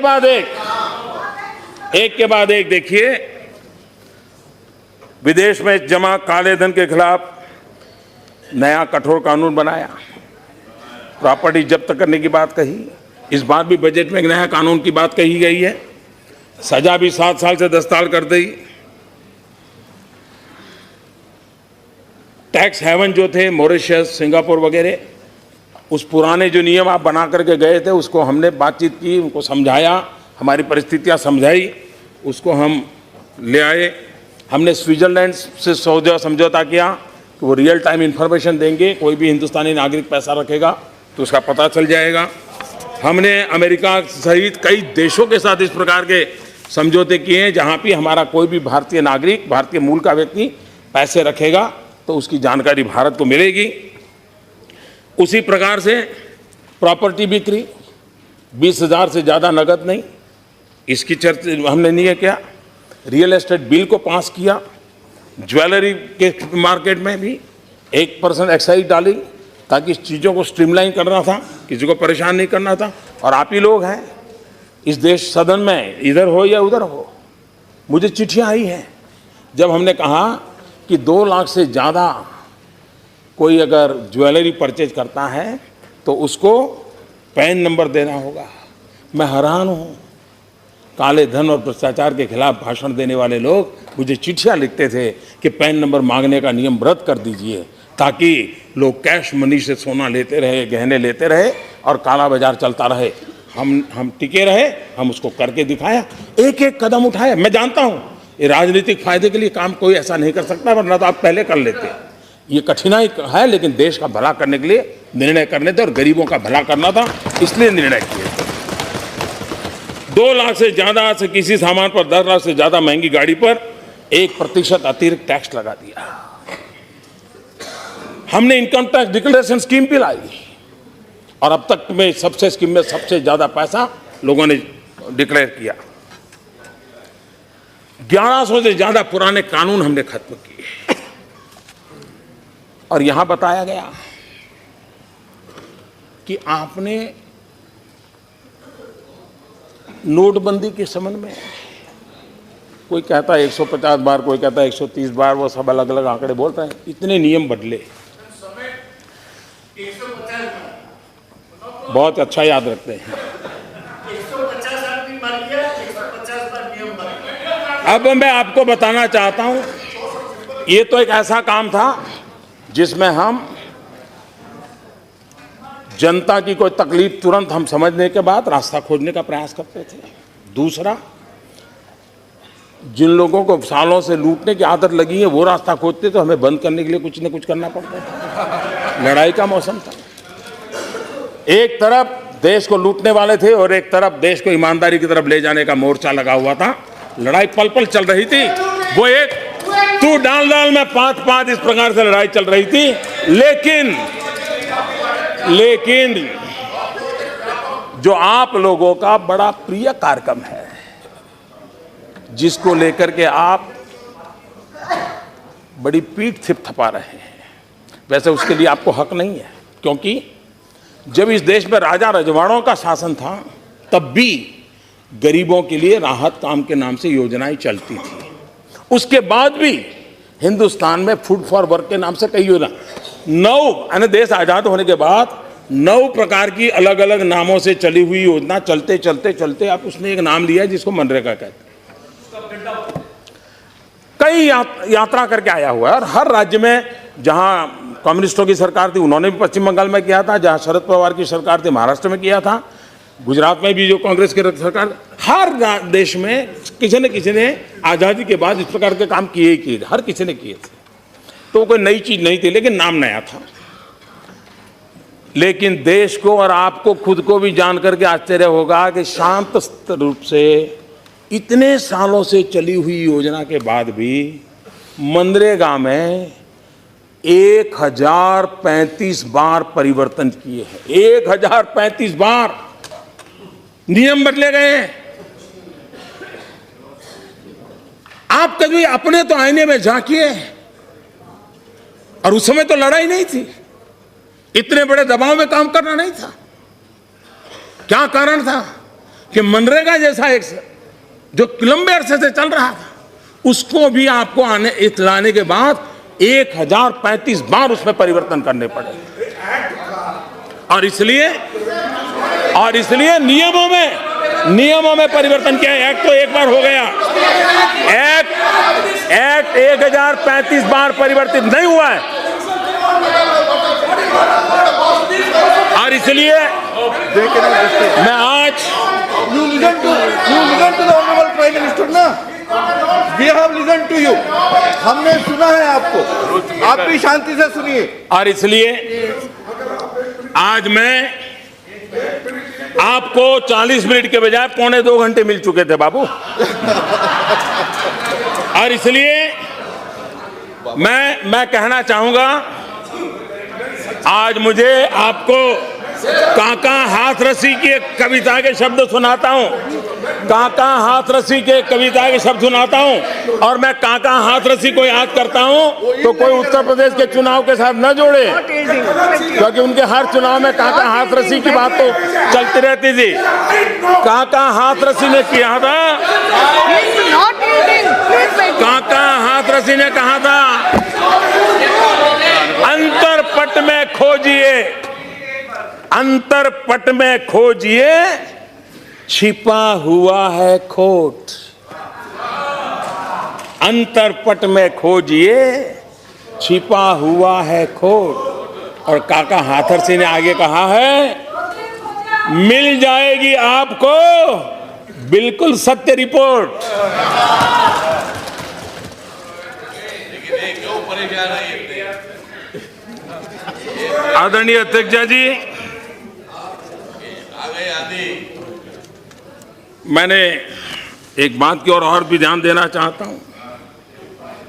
बाद एक देखिए, विदेश में जमा काले धन के खिलाफ नया कठोर कानून बनाया, प्रॉपर्टी जब्त करने की बात कही। इस बार भी बजट में एक नया कानून की बात कही गई है, सजा भी 7 साल से 10 साल कर दी। टैक्स हेवन जो थे मॉरिशस, सिंगापुर वगैरह, उस पुराने जो नियम आप बना करके गए थे उसको हमने बातचीत की, उनको समझाया, हमारी परिस्थितियां समझाई, उसको हम ले आए। हमने स्विट्जरलैंड से समझौता किया कि वो रियल टाइम इंफॉर्मेशन देंगे, कोई भी हिंदुस्तानी नागरिक पैसा रखेगा तो उसका पता चल जाएगा। हमने अमेरिका सहित कई देशों के साथ इस प्रकार के समझौते किए हैं, जहां भी हमारा कोई भी भारतीय नागरिक, भारतीय मूल का व्यक्ति पैसे रखेगा तो उसकी जानकारी भारत को मिलेगी। उसी प्रकार से प्रॉपर्टी बिक्री 20,000 से ज़्यादा नगद नहीं, इसकी चर्चा हमने नहीं किया। रियल एस्टेट बिल को पास किया। ज्वेलरी के मार्केट में भी 1% एक्साइज डाली ताकि इस चीज़ों को स्ट्रीमलाइन करना था, किसी को परेशान नहीं करना था। और आप ही लोग हैं इस देश सदन में, इधर हो या उधर हो, मुझे चिट्ठियाँ आई हैं जब हमने कहा कि 2 लाख से ज़्यादा कोई अगर ज्वेलरी परचेज करता है तो उसको पैन नंबर देना होगा। मैं हैरान हूँ, काले धन और भ्रष्टाचार के खिलाफ भाषण देने वाले लोग मुझे चिट्ठियाँ लिखते थे कि पैन नंबर मांगने का नियम रद्द कर दीजिए ताकि लोग कैश मनी से सोना लेते रहे, गहने लेते रहे और काला बाजार चलता रहे। हम टिके रहे, हम उसको करके दिखाया, एक एक कदम उठाया। मैं जानता हूँ ये राजनीतिक फायदे के लिए काम कोई ऐसा नहीं कर सकता, वरना तो आप पहले कर लेते। ये कठिनाई है, लेकिन देश का भला करने के लिए निर्णय करने थे और गरीबों का भला करना था, इसलिए निर्णय किए थे। 2 लाख से ज़्यादा से किसी सामान पर 10 लाख से ज़्यादा महंगी गाड़ी पर 1% अतिरिक्त टैक्स लगा दिया। हमने इनकम टैक्स डिक्लेरेशन स्कीम भी लाई और अब तक में सबसे स्कीम में सबसे ज़्यादा पैसा लोगों ने डिक्लेयर किया। 1100 से ज्यादा पुराने कानून हमने खत्म किए। और यहां बताया गया कि आपने नोटबंदी के संबंध में, कोई कहता है 150 बार, कोई कहता है 130 बार, वो सब अलग अलग आंकड़े बोलते हैं, इतने नियम बदले। बहुत अच्छा याद रखते हैं। अब मैं आपको बताना चाहता हूं, ये तो एक ऐसा काम था जिसमें हम जनता की कोई तकलीफ तुरंत हम समझने के बाद रास्ता खोजने का प्रयास करते थे। दूसरा, जिन लोगों को सालों से लूटने की आदत लगी है वो रास्ता खोजते तो हमें बंद करने के लिए कुछ न कुछ करना पड़ता था। लड़ाई का मौसम था। एक तरफ देश को लूटने वाले थे और एक तरफ देश को ईमानदारी की तरफ ले जाने का मोर्चा लगा हुआ था। लड़ाई पल पल चल रही थी। वो एक तू डाल डाल में 5-5 इस प्रकार से लड़ाई चल रही थी। लेकिन जो आप लोगों का बड़ा प्रिय कार्यक्रम है, जिसको लेकर के आप बड़ी पीठ थपथपा रहे हैं, वैसे उसके लिए आपको हक नहीं है, क्योंकि जब इस देश में राजा रजवाड़ों का शासन था तब भी गरीबों के लिए राहत काम के नाम से योजनाएं चलती थी। उसके बाद भी हिंदुस्तान में फूड फॉर वर्क के नाम से कई योजना, 9 देश आजाद होने के बाद 9 प्रकार की अलग अलग नामों से चली हुई योजना चलते चलते चलते अब उसने एक नाम लिया जिसको मनरेगा कहते हैं। कई यात्रा करके आया हुआ है। और हर राज्य में, जहां कम्युनिस्टों की सरकार थी उन्होंने भी पश्चिम बंगाल में किया था, जहां शरद पवार की सरकार थी महाराष्ट्र में किया था, गुजरात में भी जो कांग्रेस की सरकार, हर देश में किसी ने आजादी के बाद इस प्रकार के काम किए ही किए, हर किसी ने किए थे। तो कोई नई चीज नहीं थी, लेकिन नाम नया था। लेकिन देश को और आपको खुद को भी जान करके आश्चर्य होगा कि शांत रूप से इतने सालों से चली हुई योजना के बाद भी मनरेगा में 1035 बार परिवर्तन किए हैं। 1035 बार नियम बदले गए हैं। आप कभी अपने तो आईने में झांकिए, और उस समय तो लड़ाई नहीं थी, इतने बड़े दबाव में काम करना नहीं था। क्या कारण था कि मनरेगा जैसा एक जो लंबे अरसे से चल रहा था, उसको भी आपको लाने के बाद 1035 बार उसमें परिवर्तन करने पड़े। और इसलिए नियमों में परिवर्तन किया। एक्ट तो एक बार हो गया, एक्ट 1035 बार परिवर्तित नहीं हुआ है। और इसलिए मैं आज You listen to the honorable Prime Minister ना? We have listened to you. हमने सुना है आपको, आप भी शांति से सुनिए। और इसलिए आज मैं आपको 40 मिनट के बजाय 1.25 घंटे मिल चुके थे बाबू। और इसलिए मैं कहना चाहूंगा, आज मुझे आपको काका हाथरसी की एक कविता के शब्द सुनाता हूं। काका हाथरसी के कविता के शब्द सुनाता हूं। और मैं काका हाथरसी को याद करता हूं तो कोई उत्तर प्रदेश के चुनाव के साथ न जोड़े, क्योंकि उनके हर चुनाव में काका हाथरसी की बात तो चलती रहती थी। काका हाथरसी ने किया था, काका हाथरसी ने कहा था, अंतरपट में खोजिए, अंतरपट में खोजिए, छिपा हुआ है खोट। अंतरपट में खोजिए, छिपा हुआ है खोट। और काका हाथरसी ने आगे कहा है, मिल जाएगी आपको बिल्कुल सत्य रिपोर्ट। आदरणीय अध्यक्ष जी, मैंने एक बात की और भी ध्यान देना चाहता हूं।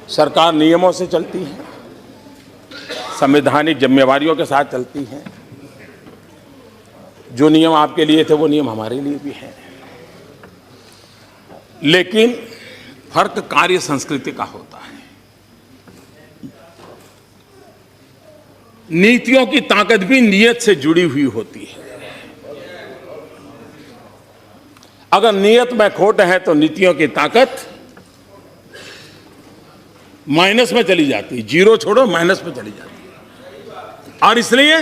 सरकार नियमों से चलती है, संवैधानिक जिम्मेवारियों के साथ चलती है। जो नियम आपके लिए थे वो नियम हमारे लिए भी हैं। लेकिन फर्क कार्य संस्कृति का होता है। नीतियों की ताकत भी नियत से जुड़ी हुई होती है। अगर नियत में खोट है तो नीतियों की ताकत माइनस में चली जाती है, जीरो छोड़ो माइनस में चली जाती है। और इसलिए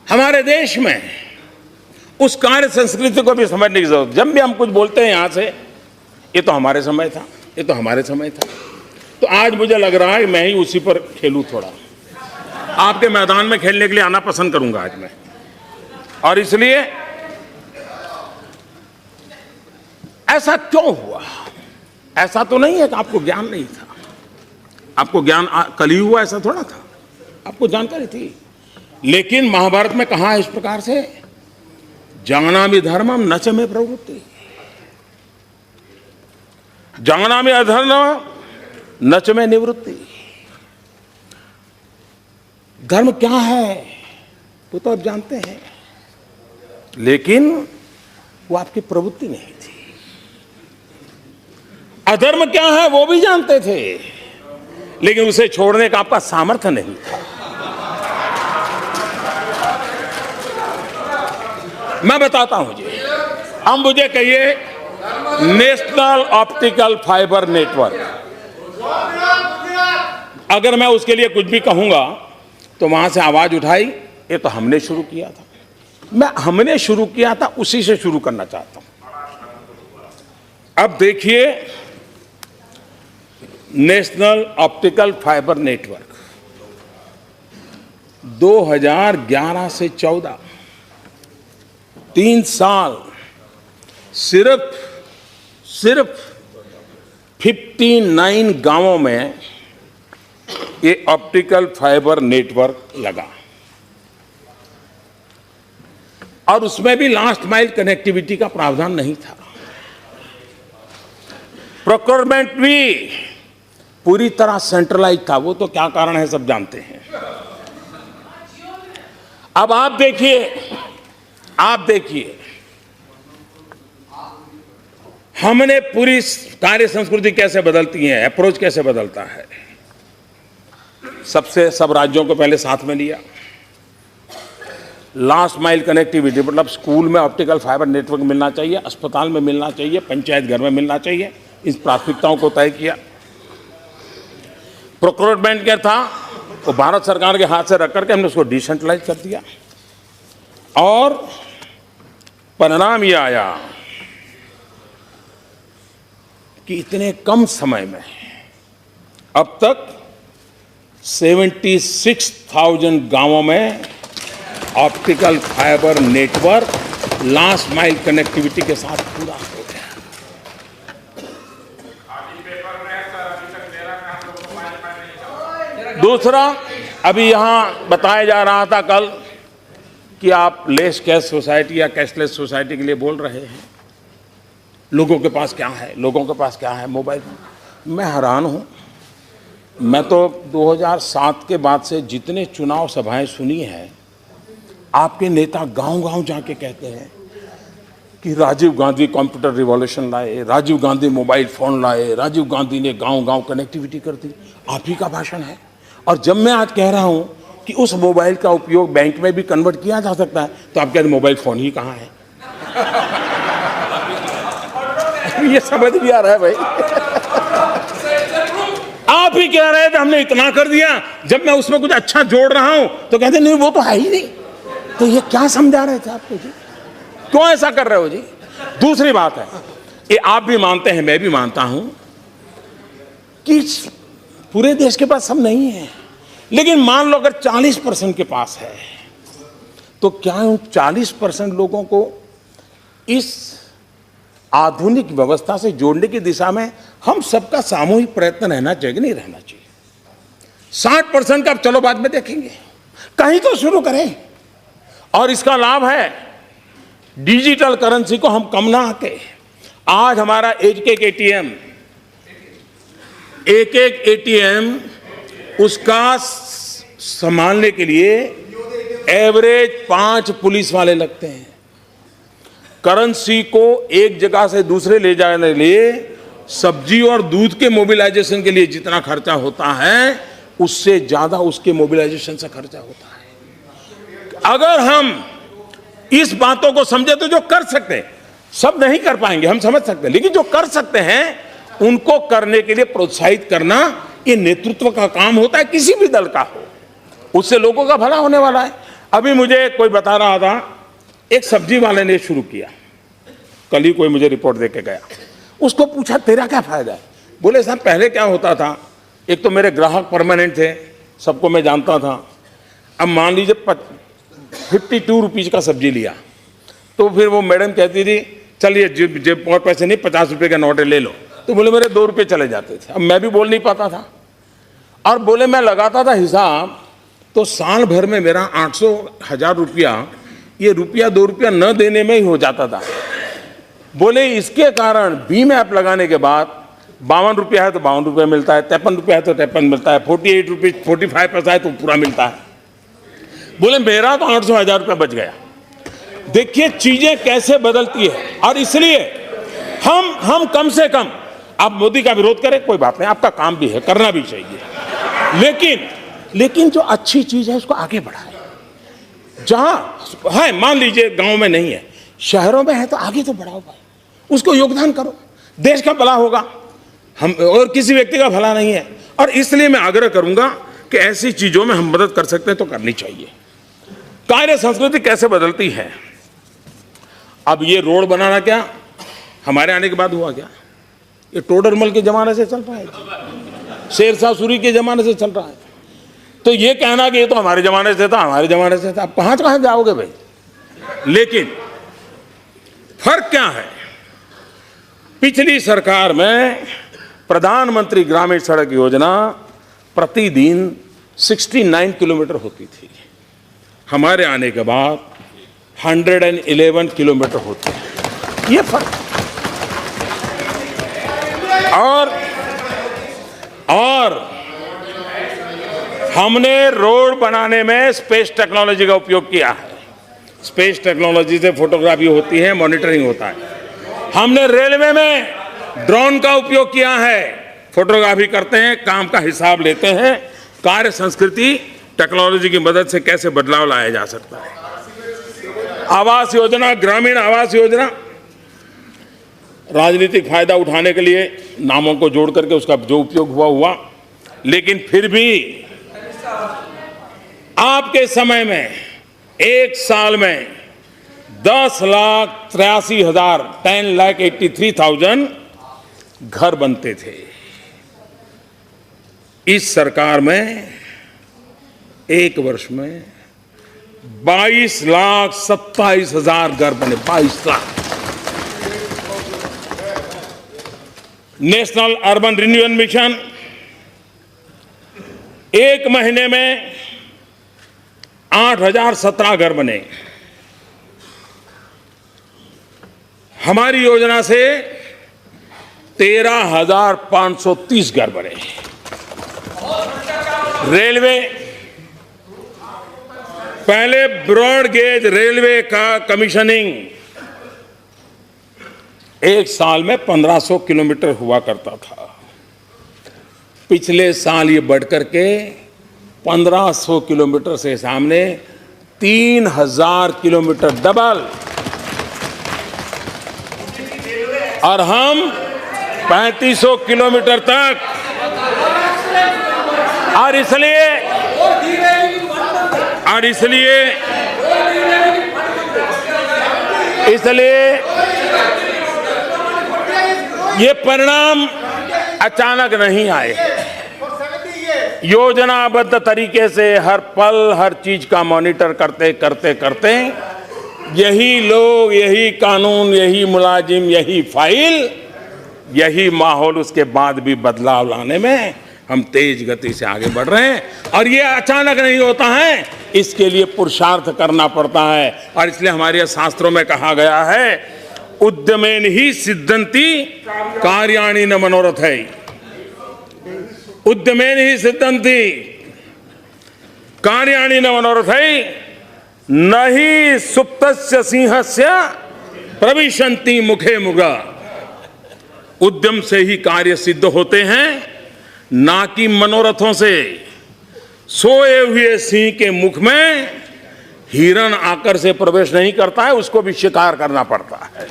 हमारे देश में उस कार्य संस्कृति को भी समझने की जरूरत। जब भी हम कुछ बोलते हैं यहां से, ये तो हमारे समय था, ये तो हमारे समय था, तो आज मुझे लग रहा है मैं ही उसी पर खेलूं थोड़ा। आपके मैदान में खेलने के लिए आना पसंद करूंगा आज मैं। और इसलिए ऐसा क्यों हुआ? ऐसा तो नहीं है कि आपको ज्ञान नहीं था। आपको ज्ञान कल ही हुआ ऐसा थोड़ा था, आपको जानकारी थी। लेकिन महाभारत में कहा है इस प्रकार से, जानामि धर्मम न च मे प्रवृत्ति। जानामि अधर्मम न च मे निवृत्ति। धर्म क्या है वो तो आप जानते हैं, लेकिन वो आपकी प्रवृत्ति नहीं थी। अधर्म क्या है वो भी जानते थे, लेकिन उसे छोड़ने का आपका सामर्थ्य नहीं था। मैं बताता हूं जी। अब मुझे कहिए, नेशनल ऑप्टिकल फाइबर नेटवर्क, अगर मैं उसके लिए कुछ भी कहूंगा तो वहां से आवाज उठाई, ये तो हमने शुरू किया था। मैं हमने शुरू किया था उसी से शुरू करना चाहता हूं। अब देखिए, नेशनल ऑप्टिकल फाइबर नेटवर्क 2011 से 14 3 साल सिर्फ 59 गांवों में ये ऑप्टिकल फाइबर नेटवर्क लगा, और उसमें भी लास्ट माइल कनेक्टिविटी का प्रावधान नहीं था। प्रोक्योरमेंट भी पूरी तरह सेंट्रलाइज था। वो तो क्या कारण है सब जानते हैं। अब आप देखिए हमने पूरी कार्य संस्कृति कैसे बदलती है, अप्रोच कैसे बदलता है। सब राज्योों को पहले साथ में लिया। लास्ट माइल कनेक्टिविटी मतलब स्कूल में ऑप्टिकल फाइबर नेटवर्क मिलना चाहिए, अस्पताल में मिलना चाहिए, पंचायत घर में मिलना चाहिए, इस प्राथमिकताओं को तय किया। प्रोक्योरमेंट क्या था, वो भारत सरकार के हाथ से रख करके हमने उसको डिसेंट्रलाइज कर दिया, और परिणाम ये आया कि इतने कम समय में अब तक 76,000 गांवों में optical fibre network last mile connectivity के साथ पूरा हो गया। दूसरा, अभी यहां बताया जा रहा था कल कि आप लेस कैश सोसाइटी या कैशलेस सोसाइटी के लिए बोल रहे हैं। लोगों के पास क्या है, लोगों के पास क्या है, मोबाइल। मैं हैरान हूं। मैं तो 2007 के बाद से जितने चुनाव सभाएं सुनी हैं, आपके नेता गांव-गांव जाके कहते हैं कि राजीव गांधी कंप्यूटर रिवॉल्यूशन लाए, राजीव गांधी मोबाइल फोन लाए, राजीव गांधी ने गांव-गांव कनेक्टिविटी कर दी। आप ही का भाषण है। और जब मैं आज कह रहा हूं कि उस मोबाइल का उपयोग बैंक में भी कन्वर्ट किया जा सकता है, तो आप कहते हैं मोबाइल फोन ही कहां है। ये समझ भी आ रहा है भाई। आप ही कह रहे थे हमने इतना कर दिया, जब मैं उसमें कुछ अच्छा जोड़ रहा हूं तो कहते नहीं वो तो है ही नहीं। तो ये क्या समझा रहे थे आपको जी? क्यों ऐसा कर रहे हो जी? दूसरी बात है, ये आप भी मानते हैं, मैं भी मानता हूं कि पूरे देश के पास सब नहीं है, लेकिन मान लो अगर 40% के पास है, तो क्या उन 40% लोगों को इस आधुनिक व्यवस्था से जोड़ने की दिशा में हम सबका सामूहिक प्रयत्न रहना चाहिए कि नहीं रहना चाहिए? 60% का चलो बाद में देखेंगे, कहीं तो शुरू करें। और इसका लाभ है, डिजिटल करेंसी को हम कम ना आके, आज हमारा एक एक एटीएम उसका संभालने के लिए एवरेज 5 पुलिस वाले लगते हैं। करेंसी को एक जगह से दूसरे ले जाने के लिए सब्जी और दूध के मोबिलाइजेशन के लिए जितना खर्चा होता है उससे ज्यादा उसके मोबिलाइजेशन से खर्चा होता है। अगर हम इस बातों को समझे तो जो कर सकते हैं, सब नहीं कर पाएंगे हम समझ सकते हैं, लेकिन जो कर सकते हैं उनको करने के लिए प्रोत्साहित करना ये नेतृत्व का काम होता है, किसी भी दल का हो। उससे लोगों का भला होने वाला है। अभी मुझे कोई बता रहा था, एक सब्जी वाले ने शुरू किया, कल ही कोई मुझे रिपोर्ट दे के गया। उसको पूछा तेरा क्या फायदा है? बोले साहब पहले क्या होता था, एक तो मेरे ग्राहक परमानेंट थे, सबको मैं जानता था। अब मान लीजिए 52 रुपीज का सब्जी लिया तो फिर वो मैडम कहती थी चलिए जेब और पैसे नहीं, 50 रुपए का नोट ले लो, तो बोले मेरे 2 रुपये चले जाते थे। अब मैं भी बोल नहीं पाता था और बोले मैं लगाता था हिसाब, तो साल भर में मेरा 800-1000 रुपया ये रुपया 2 रुपया न देने में ही हो जाता था। बोले इसके कारण भीम ऐप लगाने के बाद 52 रुपया है तो 52 रुपया मिलता है, 53 रुपया है तो 53 मिलता है, 48 रुपये 45 पैसा है तो पूरा मिलता है। बोले मेरा तो 800-1000 रुपया बच गया। देखिए चीजें कैसे बदलती है। और इसलिए हम कम से कम, आप मोदी का विरोध करें कोई बात नहीं, आपका काम भी है, करना भी चाहिए, लेकिन जो अच्छी चीज है उसको आगे बढ़ाएं। जहां है मान लीजिए गांव में नहीं है, शहरों में है तो आगे तो बढ़ाओ भाई, उसको योगदान करो, देश का भला होगा, हम और किसी व्यक्ति का भला नहीं है। और इसलिए मैं आग्रह करूंगा कि ऐसी चीजों में हम मदद कर सकते हैं तो करनी चाहिए। कार्य संस्कृति कैसे बदलती है। अब ये रोड बनाना क्या हमारे आने के बाद हुआ क्या? ये टोडरमल के जमाने से चल रहा है, शेरशाह सूरी के जमाने से चल रहा है। तो ये कहना कि ये तो हमारे जमाने से था, हमारे जमाने से था, अब कहां जाओगे भाई। लेकिन फर्क क्या है, पिछली सरकार में प्रधानमंत्री ग्रामीण सड़क योजना प्रतिदिन 69 किलोमीटर होती थी, हमारे आने के बाद 111 किलोमीटर होती है। ये फर्क। और हमने रोड बनाने में स्पेस टेक्नोलॉजी का उपयोग किया है। स्पेस टेक्नोलॉजी से फोटोग्राफी होती है, मॉनिटरिंग होता है। हमने रेलवे में ड्रोन का उपयोग किया है, फोटोग्राफी करते हैं, काम का हिसाब लेते हैं। कार्य संस्कृति टेक्नोलॉजी की मदद से कैसे बदलाव लाया जा सकता है। आवास योजना, ग्रामीण आवास योजना, राजनीतिक फायदा उठाने के लिए नामों को जोड़ करके उसका जो उपयोग हुआ, लेकिन फिर भी आपके समय में एक साल में 10,83,000 10,83,000 घर बनते थे। इस सरकार में एक वर्ष में 22,27,000 घर बने। 22 lakh. National urban renewal mission एक महीने में 8,017 घर बने। हमारी योजना से 13,530 घर बने। रेलवे, पहले ब्रॉड गेज रेलवे का कमीशनिंग एक साल में 1500 किलोमीटर हुआ करता था। पिछले साल ये बढ़ करके 1500 किलोमीटर से सामने 3,000 किलोमीटर, डबल। और हम 3500 किलोमीटर तक। और इसलिए ये परिणाम अचानक नहीं आए। योजनाबद्ध तरीके से हर पल हर चीज का मॉनिटर करते करते करते यही लोग, यही कानून, यही मुलाजिम, यही फाइल, यही माहौल, उसके बाद भी बदलाव लाने में हम तेज गति से आगे बढ़ रहे हैं। और ये अचानक नहीं होता है, इसके लिए पुरुषार्थ करना पड़ता है। और इसलिए हमारे शास्त्रों में कहा गया है, उद्यमेन ही सिद्धंति कार्याणि न मनोरथ है। उद्यमेन ही सिद्धंति कार्याणि न मनोरथ है, नहि सुप्तस्य सिंहस्य प्रविशन्ति मुखे मुगा। उद्यम से ही कार्य सिद्ध होते हैं, ना कि मनोरथों से। सोए हुए सिंह के मुख में हिरण आकर से प्रवेश नहीं करता है, उसको भी शिकार करना पड़ता है।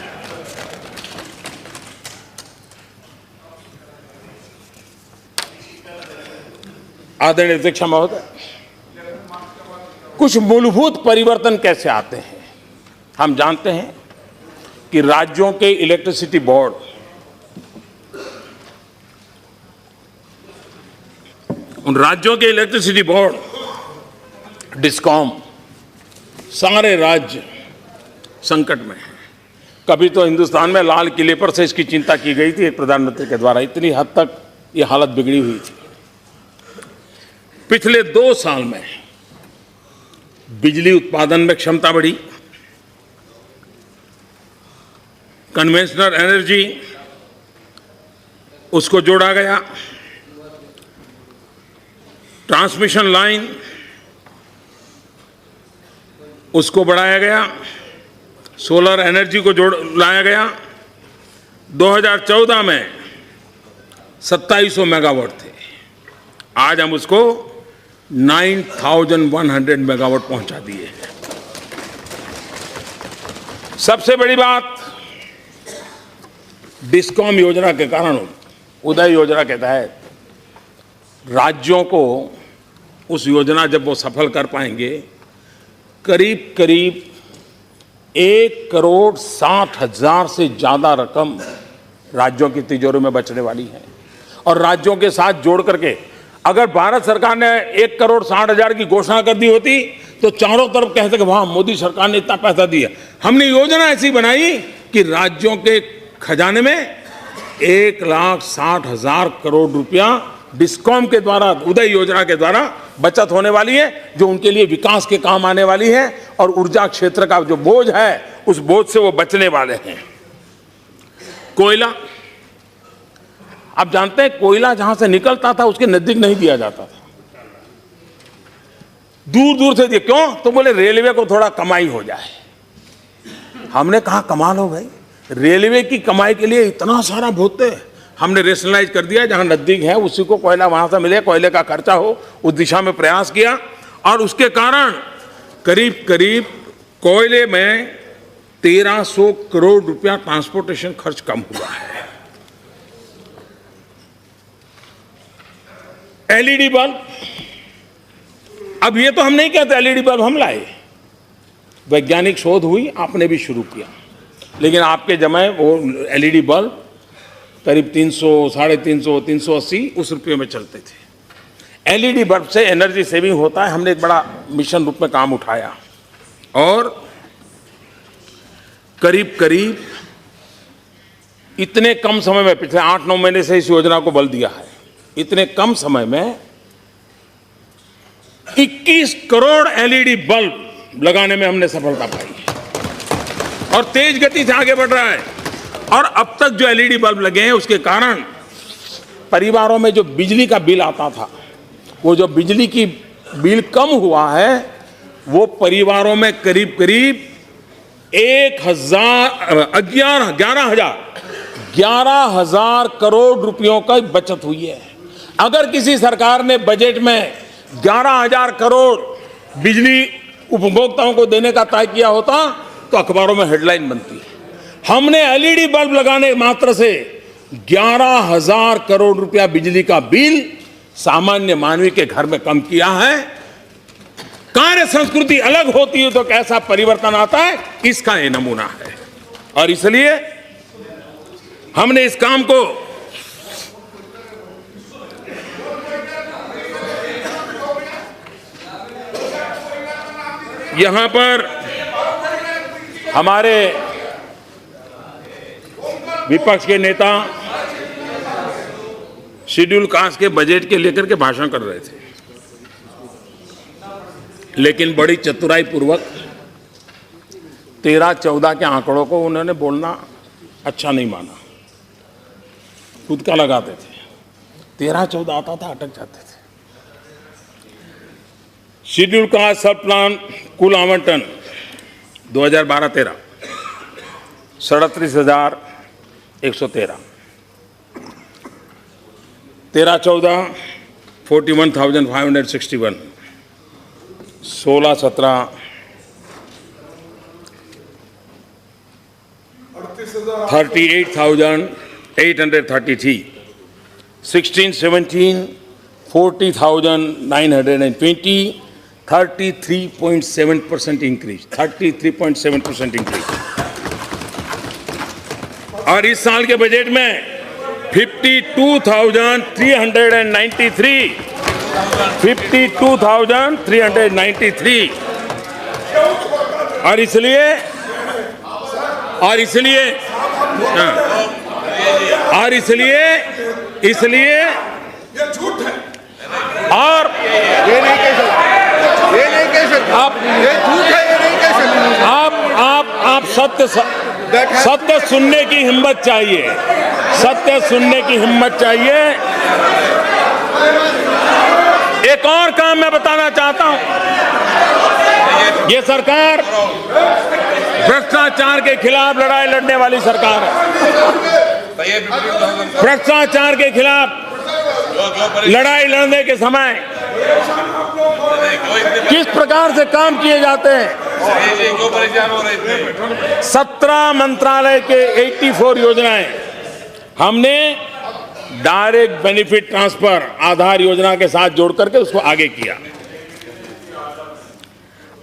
आदरणीय अध्यक्ष महोदय, कुछ मूलभूत परिवर्तन कैसे आते हैं? हम जानते हैं कि राज्यों के इलेक्ट्रिसिटी बोर्ड उन राज्यों के इलेक्ट्रिसिटी बोर्ड डिस्कॉम सारे राज्य संकट में हैं। कभी तो हिंदुस्तान में लाल किले पर से इसकी चिंता की गई थी प्रधानमंत्री के द्वारा, इतनी हद तक ये हालत बिगड़ी हुई थी। पिछले 2 साल में बिजली उत्पादन में क्षमता बढ़ी, कन्वेंशनल एनर्जी उसको जोड़ा गया, ट्रांसमिशन लाइन उसको बढ़ाया गया, सोलर एनर्जी को जोड़ लाया गया। 2014 में 2700 मेगावाट थे, आज हम उसको 9100 मेगावाट पहुंचा दिए हैं। सबसे बड़ी बात, डिस्कॉम योजना के कारण, उदय योजना के तहत राज्यों को उस योजना जब वो सफल कर पाएंगे, करीब करीब 1,60,00,000 से ज्यादा रकम राज्यों की तिजोरी में बचने वाली है। और राज्यों के साथ जोड़ करके अगर भारत सरकार ने 1,60,00,000 की घोषणा कर दी होती तो चारों तरफ कहते कि वाह, मोदी सरकार ने इतना पैसा दिया। हमने योजना ऐसी बनाई कि राज्यों के खजाने में 1,60,000 करोड़ रुपया डिस्कॉम के द्वारा, उदय योजना के द्वारा बचत होने वाली है, जो उनके लिए विकास के काम आने वाली है। और ऊर्जा क्षेत्र का जो बोझ है, उस बोझ से वो बचने वाले हैं। कोयला, आप जानते हैं कोयला जहां से निकलता था उसके नजदीक नहीं दिया जाता था, दूर दूर से दिया। क्यों? तो बोले रेलवे को थोड़ा कमाई हो जाए। हमने कहा कमाल हो भाई, रेलवे की कमाई के लिए इतना सारा भोगते। हमने रेशनलाइज कर दिया, जहां नजदीक है उसी को कोयला वहां से मिले, कोयले का खर्चा हो, उस दिशा में प्रयास किया। और उसके कारण करीब करीब कोयले में 1300 करोड़ रुपया ट्रांसपोर्टेशन खर्च कम हुआ है। एलईडी बल्ब, अब ये तो हम नहीं कहते एलईडी बल्ब हम लाए, वैज्ञानिक शोध हुई, आपने भी शुरू किया, लेकिन आपके जमाने वो एलईडी बल्ब करीब 300, 350, 380 उस रुपये में चलते थे। एलईडी बल्ब से एनर्जी सेविंग होता है। हमने एक बड़ा मिशन रूप में काम उठाया और करीब करीब इतने कम समय में, पिछले 8-9 महीने से इस योजना को बल दिया है, इतने कम समय में 21 करोड़ एलईडी बल्ब लगाने में हमने सफलता पाई है और तेज गति से आगे बढ़ रहा है। और अब तक जो एलईडी बल्ब लगे हैं उसके कारण परिवारों में जो बिजली का बिल आता था, वो जो बिजली की बिल कम हुआ है, वो परिवारों में करीब करीब 11,000 करोड़ रुपयों का बचत हुई है। अगर किसी सरकार ने बजट में 11,000 करोड़ बिजली उपभोक्ताओं को देने का तय किया होता तो अखबारों में हेडलाइन बनती है। हमने एलईडी बल्ब लगाने मात्र से 11,000 करोड़ रुपया बिजली का बिल सामान्य मानवी के घर में कम किया है। कार्य संस्कृति अलग होती है तो कैसा परिवर्तन आता है, इसका ये नमूना है। और इसलिए हमने इस काम को यहां पर हमारे विपक्ष के नेता शेड्यूल कास्ट के बजट के लेकर के भाषण कर रहे थे, लेकिन बड़ी चतुराई पूर्वक 13-14 के आंकड़ों को उन्होंने बोलना अच्छा नहीं माना, खुद का लगाते थे। 13-14 आता था, अटक जाते थे। शेड्यूल कास्ट सब प्लान कुल आवंटन 2012-13 37,113, 13-14 41,561, 16-17 38,833, 16-17 40,920, 33.7% increase, 33.7% increase. और इस साल के बजट में 52,393, 52,393, और इसलिए ये झूठ है। और ये नहीं कह सकते, ये नहीं कह सकते, ये झूठ है, ये नहीं कह सकते। आप सत्य सुनने की हिम्मत चाहिए, सत्य सुनने की हिम्मत चाहिए। एक और काम मैं बताना चाहता हूं, ये सरकार भ्रष्टाचार के खिलाफ लड़ाई लड़ने वाली सरकार है। भ्रष्टाचार के खिलाफ लड़ाई लड़ने के समय किस प्रकार से काम किए जाते हैं। 17 मंत्रालय के 84 योजनाएं हमने डायरेक्ट बेनिफिट ट्रांसफर आधार योजना के साथ जोड़ करके उसको आगे किया,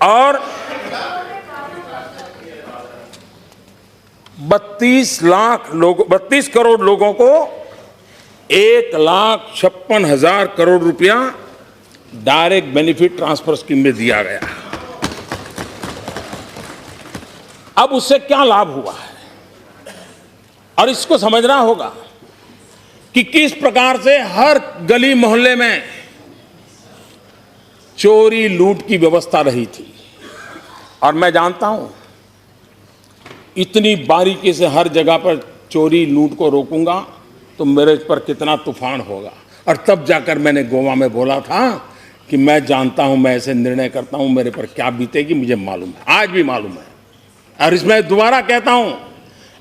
और 32 करोड़ लोगों को 1,56,000 करोड़ रुपया डायरेक्ट बेनिफिट ट्रांसफर स्कीम में दिया गया। अब उससे क्या लाभ हुआ है, और इसको समझना होगा कि किस प्रकार से हर गली मोहल्ले में चोरी लूट की व्यवस्था रही थी। और मैं जानता हूं, इतनी बारीकी से हर जगह पर चोरी लूट को रोकूंगा तो मेरे पर कितना तूफान होगा। और तब जाकर मैंने गोवा में बोला था कि मैं जानता हूं, मैं ऐसे निर्णय करता हूं, मेरे पर क्या बीतेगी मुझे मालूम है, आज भी मालूम है। और इसमें दोबारा कहता हूं,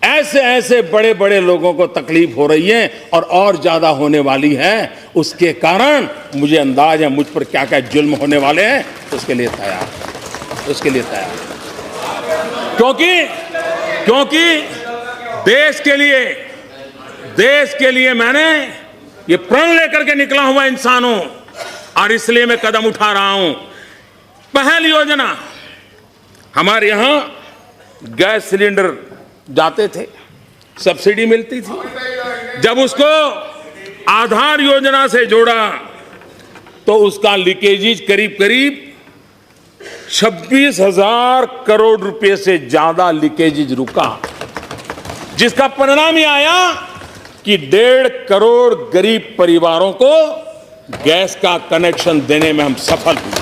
ऐसे ऐसे बड़े बड़े लोगों को तकलीफ हो रही है और ज्यादा होने वाली है। उसके कारण मुझे अंदाज है मुझ पर क्या क्या जुल्म होने वाले हैं। उसके लिए तैयार, उसके लिए तैयार, क्योंकि देश के लिए मैंने ये प्रण लेकर के निकला हुआ इंसान हूं, और इसलिए मैं कदम उठा रहा हूं। पहली योजना, हमारे यहां गैस सिलेंडर जाते थे, सब्सिडी मिलती थी। जब उसको आधार योजना से जोड़ा तो उसका लीकेजेज करीब 26,000 करोड़ रुपए से ज्यादा लीकेजेज रुका, जिसका परिणाम ये आया कि 1.5 करोड़ गरीब परिवारों को गैस का कनेक्शन देने में हम सफल हुए।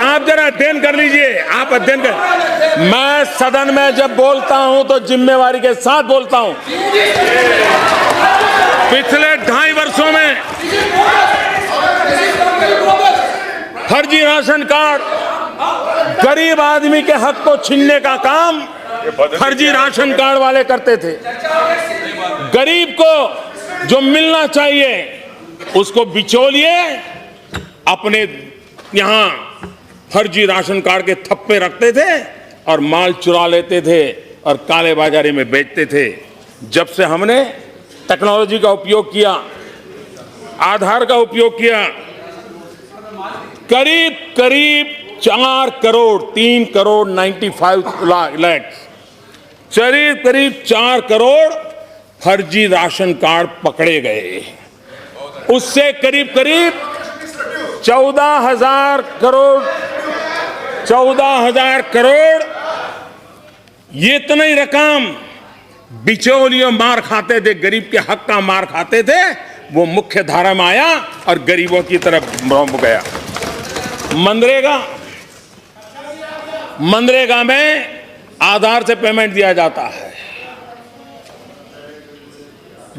आप जरा अध्ययन कर लीजिए, आप अध्ययन कर। मैं सदन में जब बोलता हूं तो जिम्मेवारी के साथ बोलता हूं। पिछले 2.5 वर्षों में फर्जी राशन कार्ड, गरीब आदमी के हक को छीनने का काम फर्जी राशन कार्ड वाले करते थे। गरीब को जो मिलना चाहिए उसको बिचौलिए अपने यहां फर्जी राशन कार्ड के थप्पे रखते थे और माल चुरा लेते थे और काले बाजारी में बेचते थे। जब से हमने टेक्नोलॉजी का उपयोग किया, आधार का उपयोग किया, करीब 4 करोड़ 3 करोड़ 95 लाख, करीब 4 करोड़ फर्जी राशन कार्ड पकड़े गए। उससे करीब 14,000 करोड़ ये इतनी रकम बिचौलियों मार खाते थे, गरीब के हक का मार खाते थे, वो मुख्य धारा में आया और गरीबों की तरफ बढ़ गया। मनरेगा में आधार से पेमेंट दिया जाता है,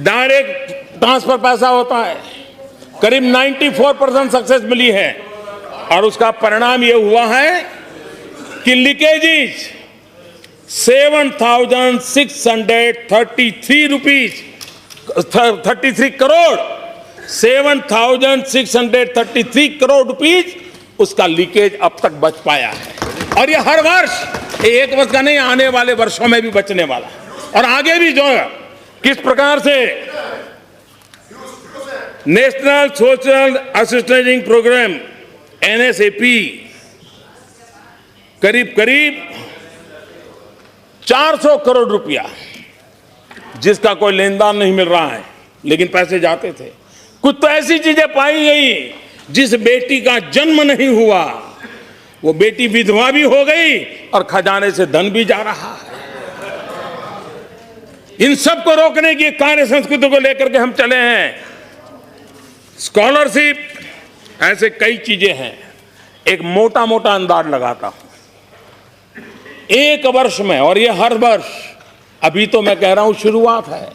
डायरेक्ट ट्रांसफर पैसा होता है, करीब 94% सक्सेस मिली है। और उसका परिणाम यह हुआ है कि लीकेजेज 7,633 रुपीज 33 करोड़ 7,633 करोड़ रुपीज उसका लीकेज अब तक बच पाया है। और ये हर वर्ष, एक वर्ष का नहीं, आने वाले वर्षों में भी बचने वाला और आगे भी जो है। किस प्रकार से national social assistance programme NSAP करीब 400 करोड़ रुपया, जिसका कोई लेनदान नहीं मिल रहा है लेकिन पैसे जाते थे। कुछ तो ऐसी चीजें पाई गई, जिस बेटी का जन्म नहीं हुआ वो बेटी विधवा भी हो गई और खजाने से धन भी जा रहा है। इन सब को रोकने की कार्य संस्कृति को लेकर के हम चले हैं। स्कॉलरशिप, ऐसे कई चीजें हैं। एक मोटा मोटा अंदाज लगाता हूं, एक वर्ष में, और ये हर वर्ष, अभी तो मैं कह रहा हूं शुरुआत है,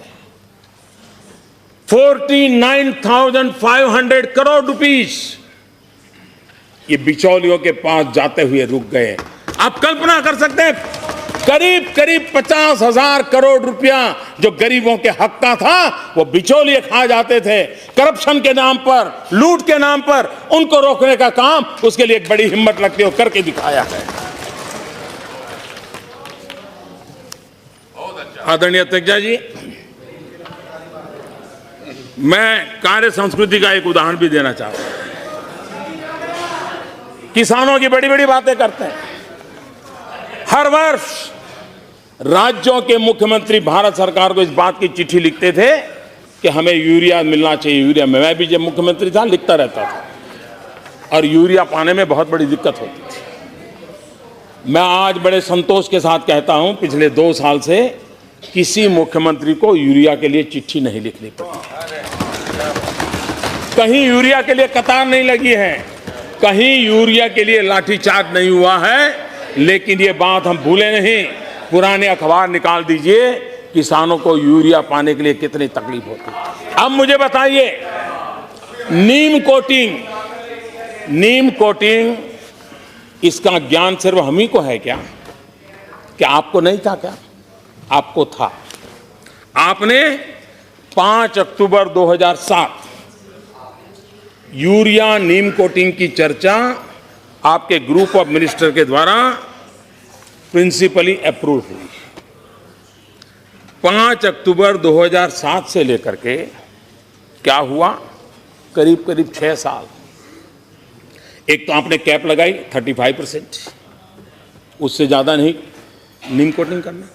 49,500 करोड़ रुपीस ये बिचौलियों के पास जाते हुए रुक गए। आप कल्पना कर सकते हैं, करीब 50,000 करोड़ रुपया जो गरीबों के हक का था वो बिचौलिए खा जाते थे करप्शन के नाम पर, लूट के नाम पर। उनको रोकने का काम, उसके लिए एक बड़ी हिम्मत लगती है, करके दिखाया है। आदरणीय अध्यक्ष जी, मैं कार्य संस्कृति का एक उदाहरण भी देना चाहता हूं। किसानों की बड़ी बड़ी बातें करते हैं। हर वर्ष राज्यों के मुख्यमंत्री भारत सरकार को इस बात की चिट्ठी लिखते थे कि हमें यूरिया मिलना चाहिए। यूरिया, मैं भी जब मुख्यमंत्री था लिखता रहता था, और यूरिया पाने में बहुत बड़ी दिक्कत होती थी। मैं आज बड़े संतोष के साथ कहता हूं, पिछले 2 साल से किसी मुख्यमंत्री को यूरिया के लिए चिट्ठी नहीं लिखनी पड़ी। कहीं यूरिया के लिए कतार नहीं लगी है, कहीं यूरिया के लिए लाठीचार्ज नहीं हुआ है। लेकिन ये बात हम भूले नहीं। पुराने अखबार निकाल दीजिए, किसानों को यूरिया पाने के लिए कितनी तकलीफ होती है। अब मुझे बताइए, नीम कोटिंग इसका ज्ञान सिर्फ हम ही को है क्या? क्या आपको नहीं था क्या? आपको था। आपने 5 अक्टूबर 2007 यूरिया नीम कोटिंग की चर्चा आपके ग्रुप ऑफ मिनिस्टर के द्वारा प्रिंसिपली अप्रूव हुई। 5 अक्टूबर 2007 से लेकर के क्या हुआ, करीब 6 साल। एक तो आपने कैप लगाई 35%, उससे ज़्यादा नहीं नीम कोटिंग करना।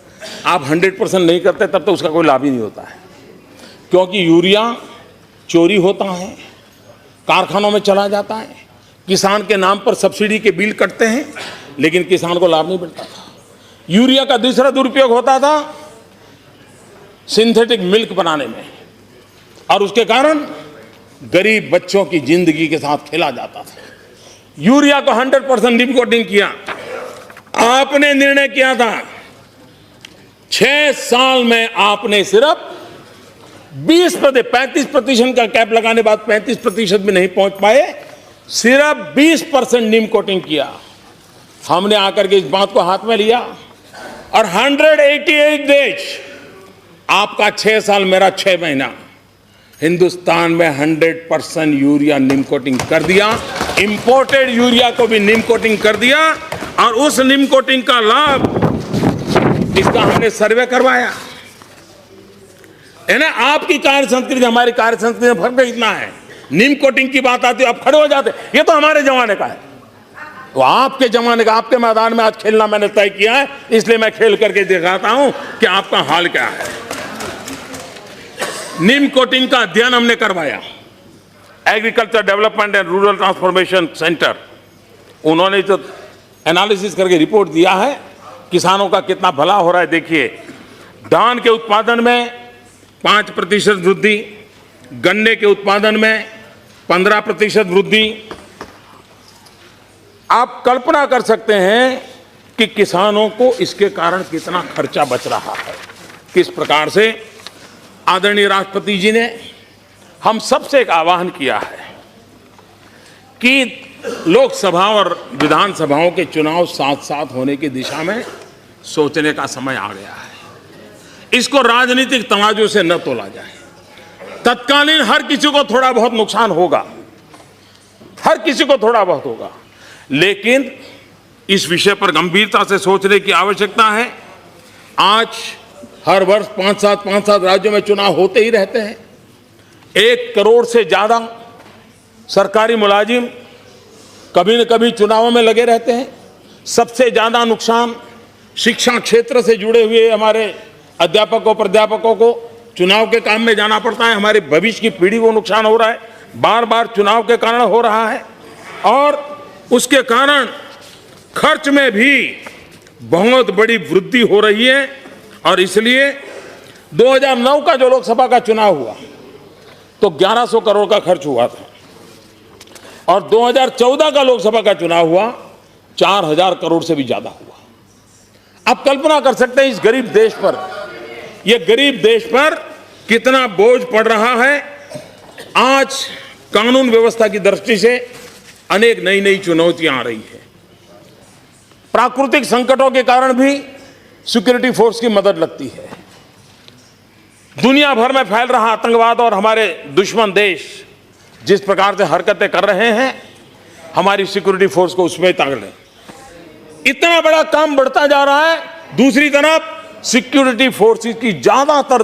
आप 100% नहीं करते तब तो उसका कोई लाभ ही नहीं होता है, क्योंकि यूरिया चोरी होता है, कारखानों में चला जाता है, किसान के नाम पर सब्सिडी के बिल कटते हैं, लेकिन किसान को लाभ नहीं मिलता था। यूरिया का दूसरा दुरुपयोग होता था सिंथेटिक मिल्क बनाने में, और उसके कारण गरीब बच्चों की जिंदगी के साथ खेला जाता था। यूरिया को 100% नीम कोटिंग किया। आपने निर्णय किया था 6 साल में आपने सिर्फ 35% का कैप लगाने बाद 35% भी नहीं पहुंच पाए, सिर्फ 20% नीम कोटिंग किया। हमने आकर के इस बात को हाथ में लिया और 188 देश, आपका 6 साल मेरा 6 महीना, हिंदुस्तान में 100% यूरिया नीम कोटिंग कर दिया। इंपोर्टेड यूरिया को भी नीम कोटिंग कर दिया, और उस नीम कोटिंग का लाभ, इसका हमने सर्वे करवाया है ना। आपकी कार्य संस्कृति हमारी कार्य संस्कृति में फर्क इतना है। नीम कोटिंग की बात आती है आप खड़े हो जाते, ये तो हमारे जमाने का है। तो आपके जमाने का, आपके मैदान में आज खेलना मैंने तय किया है, इसलिए मैं खेल करके दिखाता हूं कि आपका हाल क्या है। नीम कोटिंग का अध्ययन हमने करवाया। Agriculture development and rural transformation centre, उन्होंने जो एनालिसिस करके रिपोर्ट दिया है, किसानों का कितना भला हो रहा है। देखिए, धान के उत्पादन में 5% वृद्धि, गन्ने के उत्पादन में 15% वृद्धि। आप कल्पना कर सकते हैं कि किसानों को इसके कारण कितना खर्चा बच रहा है। किस प्रकार से आदरणीय राष्ट्रपति जी ने हम सबसे एक आह्वान किया है कि लोकसभा और विधानसभाओं के चुनाव साथ साथ होने की दिशा में सोचने का समय आ गया है। इसको राजनीतिक तमाजों से न तोला जाए। तत्कालीन हर किसी को थोड़ा बहुत नुकसान होगा, हर किसी को थोड़ा बहुत होगा, लेकिन इस विषय पर गंभीरता से सोचने की आवश्यकता है। आज हर वर्ष 5-7 राज्यों में चुनाव होते ही रहते हैं। 1 करोड़ से ज्यादा सरकारी मुलाजिम कभी न कभी चुनावों में लगे रहते हैं। सबसे ज्यादा नुकसान शिक्षा क्षेत्र से जुड़े हुए हमारे अध्यापकों प्राध्यापकों को चुनाव के काम में जाना पड़ता है। हमारे भविष्य की पीढ़ी को नुकसान हो रहा है, बार बार चुनाव के कारण हो रहा है, और उसके कारण खर्च में भी बहुत बड़ी वृद्धि हो रही है। और इसलिए 2009 का जो लोकसभा का चुनाव हुआ तो 1100 करोड़ का खर्च हुआ था, और 2014 का लोकसभा का चुनाव हुआ 4000 करोड़ से भी ज्यादा हुआ। आप कल्पना कर सकते हैं इस गरीब देश पर, ये गरीब देश पर कितना बोझ पड़ रहा है। आज कानून व्यवस्था की दृष्टि से अनेक नई नई चुनौतियां आ रही है। प्राकृतिक संकटों के कारण भी सिक्योरिटी फोर्स की मदद लगती है। दुनिया भर में फैल रहा आतंकवाद और हमारे दुश्मन देश जिस प्रकार से हरकतें कर रहे हैं, हमारी सिक्योरिटी फोर्स को उसमें ताकत है। इतना बड़ा काम बढ़ता जा रहा है, दूसरी तरफ सिक्योरिटी फोर्सेस की ज्यादातर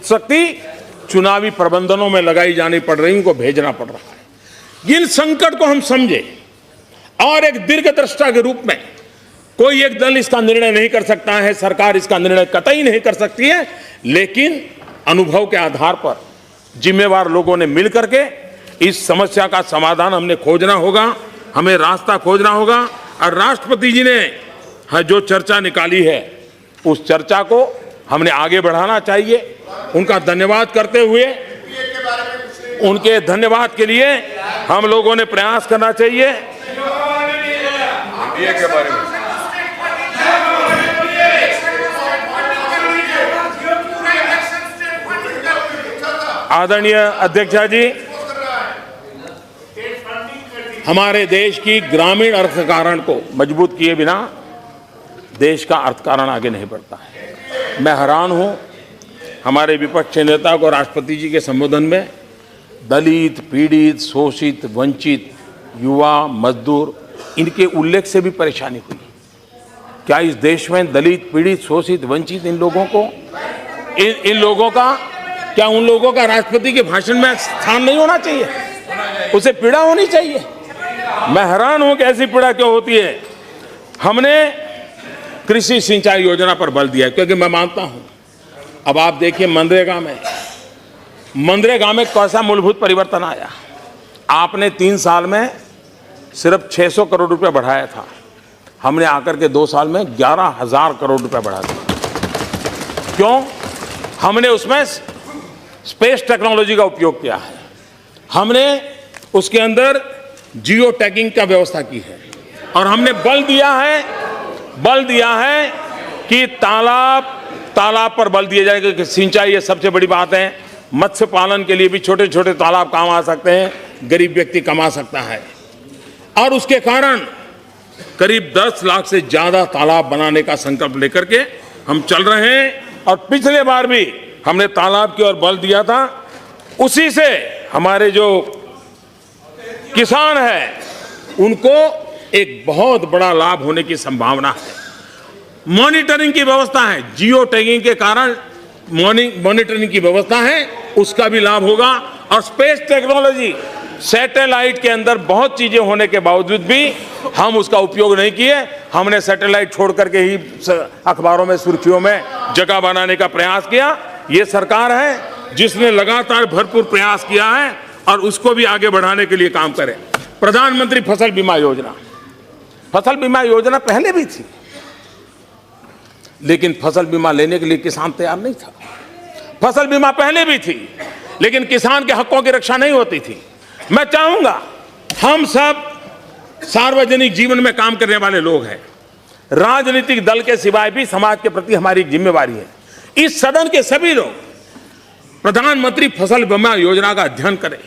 शक्ति चुनावी प्रबंधनों में लगाई जानी पड़ रही, उनको भेजना पड़ रहा है। इन संकट को हम समझे और एक दीर्घदृष्टा के रूप में कोई एक दल इसका निर्णय नहीं कर सकता है, सरकार इसका निर्णय कतई नहीं कर सकती है, लेकिन अनुभव के आधार पर जिम्मेवार लोगों ने मिलकर के इस समस्या का समाधान हमने खोजना होगा, हमें रास्ता खोजना होगा। और राष्ट्रपति जी ने जो चर्चा निकाली है उस चर्चा को हमने आगे बढ़ाना चाहिए। उनका धन्यवाद करते हुए, उनके धन्यवाद के लिए हम लोगों ने प्रयास करना चाहिए। के बारे में आदरणीय अध्यक्षा जी, हमारे देश की ग्रामीण अर्थकारण को मजबूत किए बिना देश का अर्थकारण आगे नहीं बढ़ता है। मैं हैरान हूं, हमारे विपक्ष के नेता को राष्ट्रपति जी के संबोधन में दलित, पीड़ित, शोषित, वंचित, युवा, मजदूर, इनके उल्लेख से भी परेशानी हुई। क्या इस देश में दलित, पीड़ित, शोषित, वंचित इन लोगों को, इन लोगों का, क्या उन लोगों का राष्ट्रपति के भाषण में स्थान नहीं होना चाहिए? उसे पीड़ा होनी चाहिए। मैं हैरान हूं कि ऐसी पीड़ा क्यों होती है। हमने कृषि सिंचाई योजना पर बल दिया क्योंकि मैं मानता हूं, अब आप देखिए मनरेगा में कैसा मूलभूत परिवर्तन आया। आपने 3 साल में सिर्फ 600 करोड़ रुपए बढ़ाया था, हमने आकर के 2 साल में 11,000 करोड़ रुपए बढ़ा दिया। क्यों? हमने उसमें स्पेस टेक्नोलॉजी का उपयोग किया है, हमने उसके अंदर जियो टैगिंग का व्यवस्था की है, और हमने बल दिया है कि तालाब पर बल दिया जाएगा कि सिंचाई, ये सबसे बड़ी बात है। मत्स्य पालन के लिए भी छोटे छोटे तालाब काम आ सकते हैं, गरीब व्यक्ति कमा सकता है, और उसके कारण करीब 10 लाख से ज्यादा तालाब बनाने का संकल्प लेकर के हम चल रहे हैं। और पिछले बार भी हमने तालाब की ओर बल दिया था, उसी से हमारे जो किसान हैं उनको एक बहुत बड़ा लाभ होने की संभावना है। मॉनिटरिंग की व्यवस्था है, जियो टैगिंग के कारण मॉनिटरिंग की व्यवस्था है, उसका भी लाभ होगा। और स्पेस टेक्नोलॉजी, सैटेलाइट के अंदर बहुत चीजें होने के बावजूद भी हम उसका उपयोग नहीं किए। हमने सैटेलाइट छोड़ करके ही अखबारों में, सुर्खियों में जगह बनाने का प्रयास किया। ये सरकार है जिसने लगातार भरपूर प्रयास किया है और उसको भी आगे बढ़ाने के लिए काम करें। प्रधानमंत्री फसल बीमा योजना पहले भी थी, लेकिन फसल बीमा लेने के लिए किसान तैयार नहीं था। फसल बीमा पहले भी थी, लेकिन किसान के हकों की रक्षा नहीं होती थी। मैं चाहूंगा, हम सब सार्वजनिक जीवन में काम करने वाले लोग हैं, राजनीतिक दल के सिवाय भी समाज के प्रति हमारी जिम्मेवारी है। इस सदन के सभी लोग प्रधानमंत्री फसल बीमा योजना का अध्ययन करें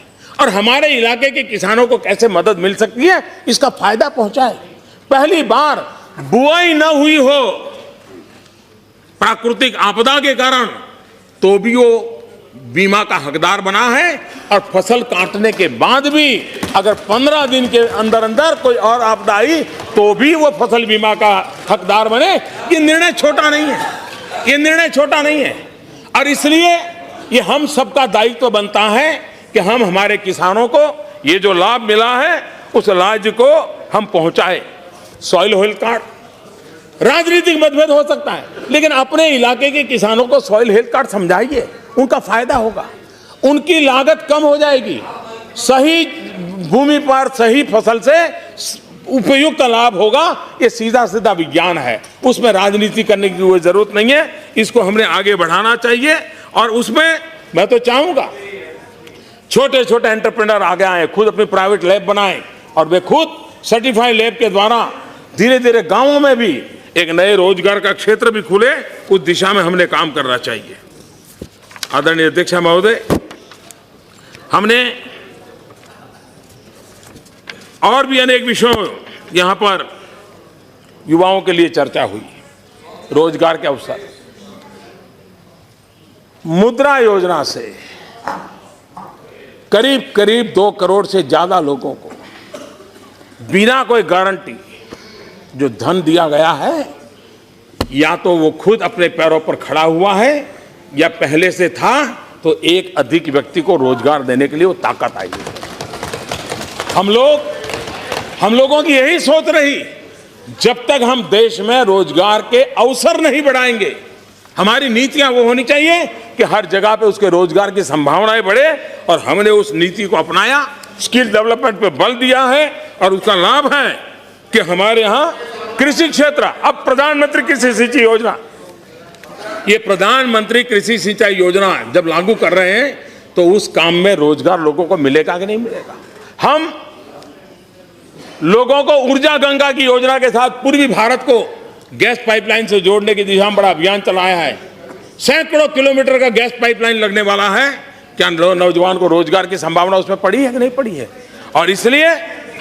और हमारे इलाके के किसानों को कैसे मदद मिल सकती है इसका फायदा पहुंचाए। पहली बार बुआई न हुई हो प्राकृतिक आपदा के कारण, तो भी वो बीमा का हकदार बना है। और फसल काटने के बाद भी अगर 15 दिन के अंदर अंदर कोई और आपदा आई तो भी वो फसल बीमा का हकदार बने। ये निर्णय छोटा नहीं है, ये निर्णय छोटा नहीं है। और इसलिए ये हम सबका दायित्व बनता है कि हम हमारे किसानों को ये जो लाभ मिला है उस लाभ को हम पहुंचाए। सॉइल हेल्थ कार्ड, राजनीतिक मतभेद हो सकता है, लेकिन अपने इलाके के किसानों को सॉइल हेल्थ कार्ड समझाइए, उनका फायदा होगा, उनकी लागत कम हो जाएगी, सही भूमि पर सही फसल से उपयुक्त लाभ होगा। ये सीधा सीधा विज्ञान है, उसमें राजनीति करने की कोई जरूरत नहीं है। इसको हमने आगे बढ़ाना चाहिए। और उसमें मैं तो चाहूंगा छोटे छोटे एंटरप्रेन्योर आगे आए, खुद अपनी प्राइवेट लैब बनाएं और वे खुद सर्टिफाइड लैब के द्वारा धीरे धीरे गांवों में भी एक नए रोजगार का क्षेत्र भी खुले। उस दिशा में हमने काम करना चाहिए। आदरणीय अध्यक्ष महोदय, हमने और भी अनेक विषयों यहां पर युवाओं के लिए चर्चा हुई, रोजगार के अवसर, मुद्रा योजना से करीब करीब 2 करोड़ से ज्यादा लोगों को बिना कोई गारंटी जो धन दिया गया है, या तो वो खुद अपने पैरों पर खड़ा हुआ है या पहले से था तो एक अधिक व्यक्ति को रोजगार देने के लिए वो ताकत आई है। हम लोगों की यही सोच रही, जब तक हम देश में रोजगार के अवसर नहीं बढ़ाएंगे, हमारी नीतियां वो होनी चाहिए कि हर जगह पे उसके रोजगार की संभावनाएं बढ़े। और हमने उस नीति को अपनाया, स्किल डेवलपमेंट पे बल दिया है और उसका लाभ है कि हमारे यहाँ कृषि क्षेत्र, अब प्रधानमंत्री कृषि सिंचाई योजना, ये प्रधानमंत्री कृषि सिंचाई योजना जब लागू कर रहे हैं तो उस काम में रोजगार लोगों को मिलेगा कि नहीं मिलेगा। हम लोगों को ऊर्जा गंगा की योजना के साथ पूर्वी भारत को गैस पाइपलाइन से जोड़ने की दिशा में बड़ा अभियान चलाया है। सैकड़ों किलोमीटर का गैस पाइपलाइन लगने वाला है। क्या नौजवान को रोजगार की संभावना उसमें पड़ी है कि नहीं पड़ी है। और इसलिए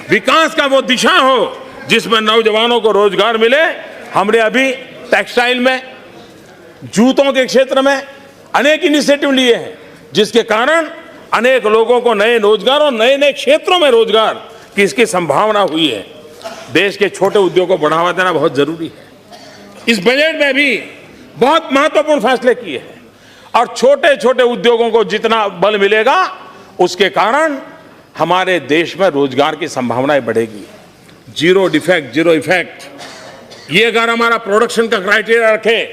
विकास का वो दिशा हो जिसमें नौजवानों को रोजगार मिले। हमने अभी टेक्सटाइल में, जूतों के क्षेत्र में अनेक इनिशिएटिव लिए हैं, जिसके कारण अनेक लोगों को नए रोजगार और नए नए क्षेत्रों में रोजगार की इसकी संभावना हुई है। देश के छोटे उद्योगों को बढ़ावा देना बहुत जरूरी है। इस बजट में भी बहुत महत्वपूर्ण फैसले किए हैं और छोटे छोटे उद्योगों को जितना बल मिलेगा उसके कारण हमारे देश में रोजगार की संभावनाएं बढ़ेगी। जीरो डिफेक्ट, जीरो इफेक्ट, ये अगर हमारा प्रोडक्शन का क्राइटेरिया रखे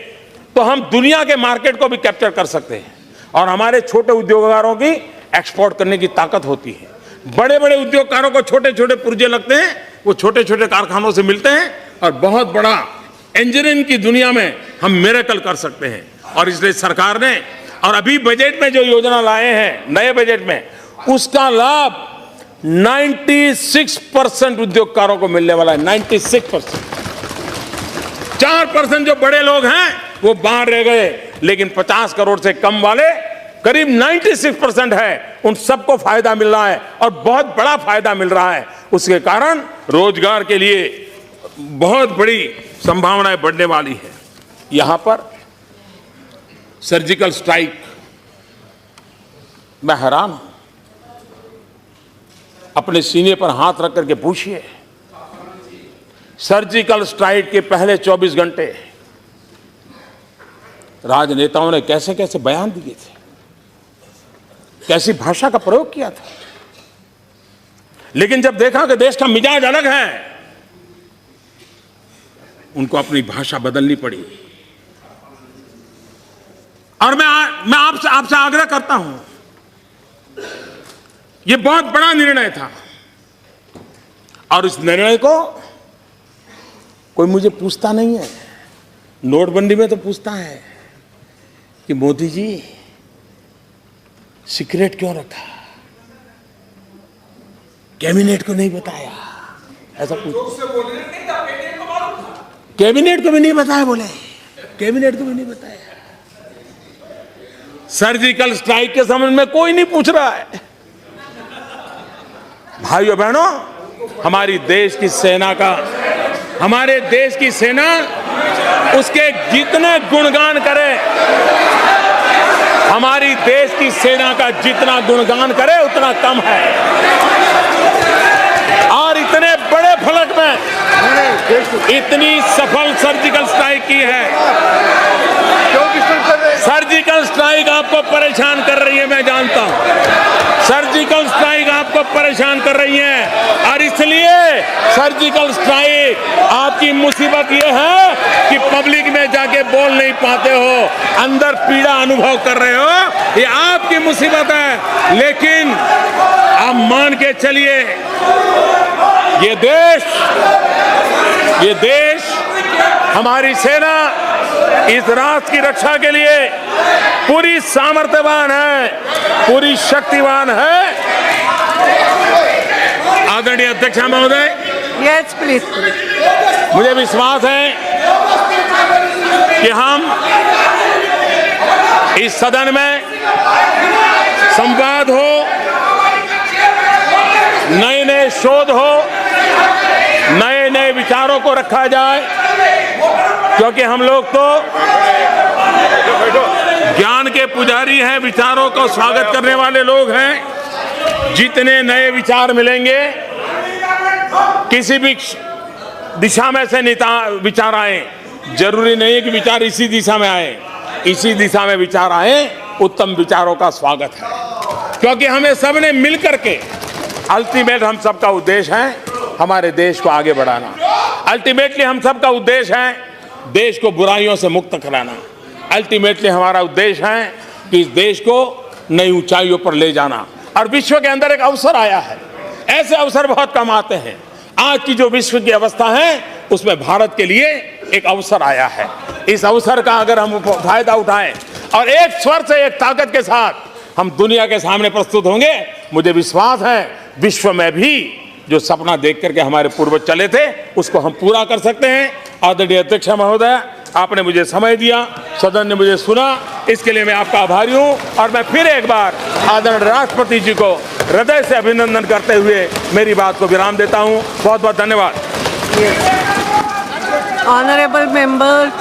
तो हम दुनिया के मार्केट को भी कैप्चर कर सकते हैं और हमारे छोटे उद्योगकारों की एक्सपोर्ट करने की ताकत होती है। बड़े बड़े उद्योगकारों को छोटे छोटे पुर्जे लगते हैं, वो छोटे छोटे कारखानों से मिलते हैं और बहुत बड़ा इंजीनियरिंग की दुनिया में हम मिरेकल कर सकते हैं। और इसलिए सरकार ने और अभी बजट में जो योजना लाए हैं नए बजट में, उसका लाभ 96% उद्योगकारों को मिलने वाला है। 96%। 4% जो बड़े लोग हैं वो बाहर रह गए, लेकिन 50 करोड़ से कम वाले करीब 96% है, उन सबको फायदा मिल रहा है और बहुत बड़ा फायदा मिल रहा है। उसके कारण रोजगार के लिए बहुत बड़ी संभावनाएं बढ़ने वाली है। यहां पर सर्जिकल स्ट्राइक, मैं हैरान हूं। अपने सीने पर हाथ रख करके पूछिए, सर्जिकल स्ट्राइक के पहले 24 घंटे राजनेताओं ने कैसे कैसे बयान दिए थे, कैसी भाषा का प्रयोग किया था। लेकिन जब देखा कि देश का मिजाज अलग है, उनको अपनी भाषा बदलनी पड़ी। और मैं आपसे आग्रह करता हूं, यह बहुत बड़ा निर्णय था और इस निर्णय को कोई मुझे पूछता नहीं है। नोटबंदी में तो पूछता है कि मोदी जी सीक्रेट क्यों रखा, कैबिनेट को नहीं बताया, ऐसा पूछता। कैबिनेट को भी नहीं बताया, बोले कैबिनेट को भी नहीं बताया। सर्जिकल स्ट्राइक के संबंध में कोई नहीं पूछ रहा है। भाइयों बहनों, हमारे देश की सेना उसके जितने गुणगान करे, हमारी देश की सेना का जितना गुणगान करे उतना कम है। और इतने बड़े फलक में इतनी सफल सर्जिकल स्ट्राइक की है। सर्जिकल स्ट्राइक आपको परेशान कर रही है, मैं जानता हूं। सर्जिकल स्ट्राइक आपको परेशान कर रही है और इसलिए सर्जिकल स्ट्राइक आपकी मुसीबत ये है कि पब्लिक में जाके बोल नहीं पाते हो, अंदर पीड़ा अनुभव कर रहे हो, ये आपकी मुसीबत है। लेकिन आप मान के चलिए, ये देश हमारी सेना इस राष्ट्र की रक्षा के लिए पूरी सामर्थ्यवान है, पूरी शक्तिवान है। आदरणीय अध्यक्ष महोदय, यस प्लीज। मुझे विश्वास है कि हम इस सदन में संवाद हो, नए नए शोध हो, नए नए विचारों को रखा जाए, क्योंकि हम लोग तो ज्ञान के पुजारी हैं, विचारों को स्वागत करने वाले लोग हैं। जितने नए विचार मिलेंगे, किसी भी दिशा में से विचार आए, जरूरी नहीं है कि विचार इसी दिशा में आए, इसी दिशा में विचार आए, उत्तम विचारों का स्वागत है। क्योंकि हमें सबने मिलकर के, अल्टीमेट हम सबका उद्देश्य है हमारे देश को आगे बढ़ाना। अल्टीमेटली हम सबका उद्देश्य है देश को बुराइयों से मुक्त कराना। अल्टीमेटली हमारा उद्देश्य है कि इस देश को नई ऊंचाइयों पर ले जाना। और विश्व के अंदर एक अवसर आया है, ऐसे अवसर बहुत कम आते हैं। आज की जो विश्व की अवस्था है उसमें भारत के लिए एक अवसर आया है। इस अवसर का अगर हम फायदा उठाएं और एक स्वर से, एक ताकत के साथ हम दुनिया के सामने प्रस्तुत होंगे, मुझे विश्वास है विश्व में भी जो सपना देख करके हमारे पूर्वज चले थे उसको हम पूरा कर सकते हैं। आदरणीय अध्यक्ष महोदय, आपने मुझे समय दिया, सदन ने मुझे सुना, इसके लिए मैं आपका आभारी हूं। और मैं फिर एक बार आदरणीय राष्ट्रपति जी को हृदय से अभिनंदन करते हुए मेरी बात को विराम देता हूं। बहुत बहुत धन्यवाद। Honourable members,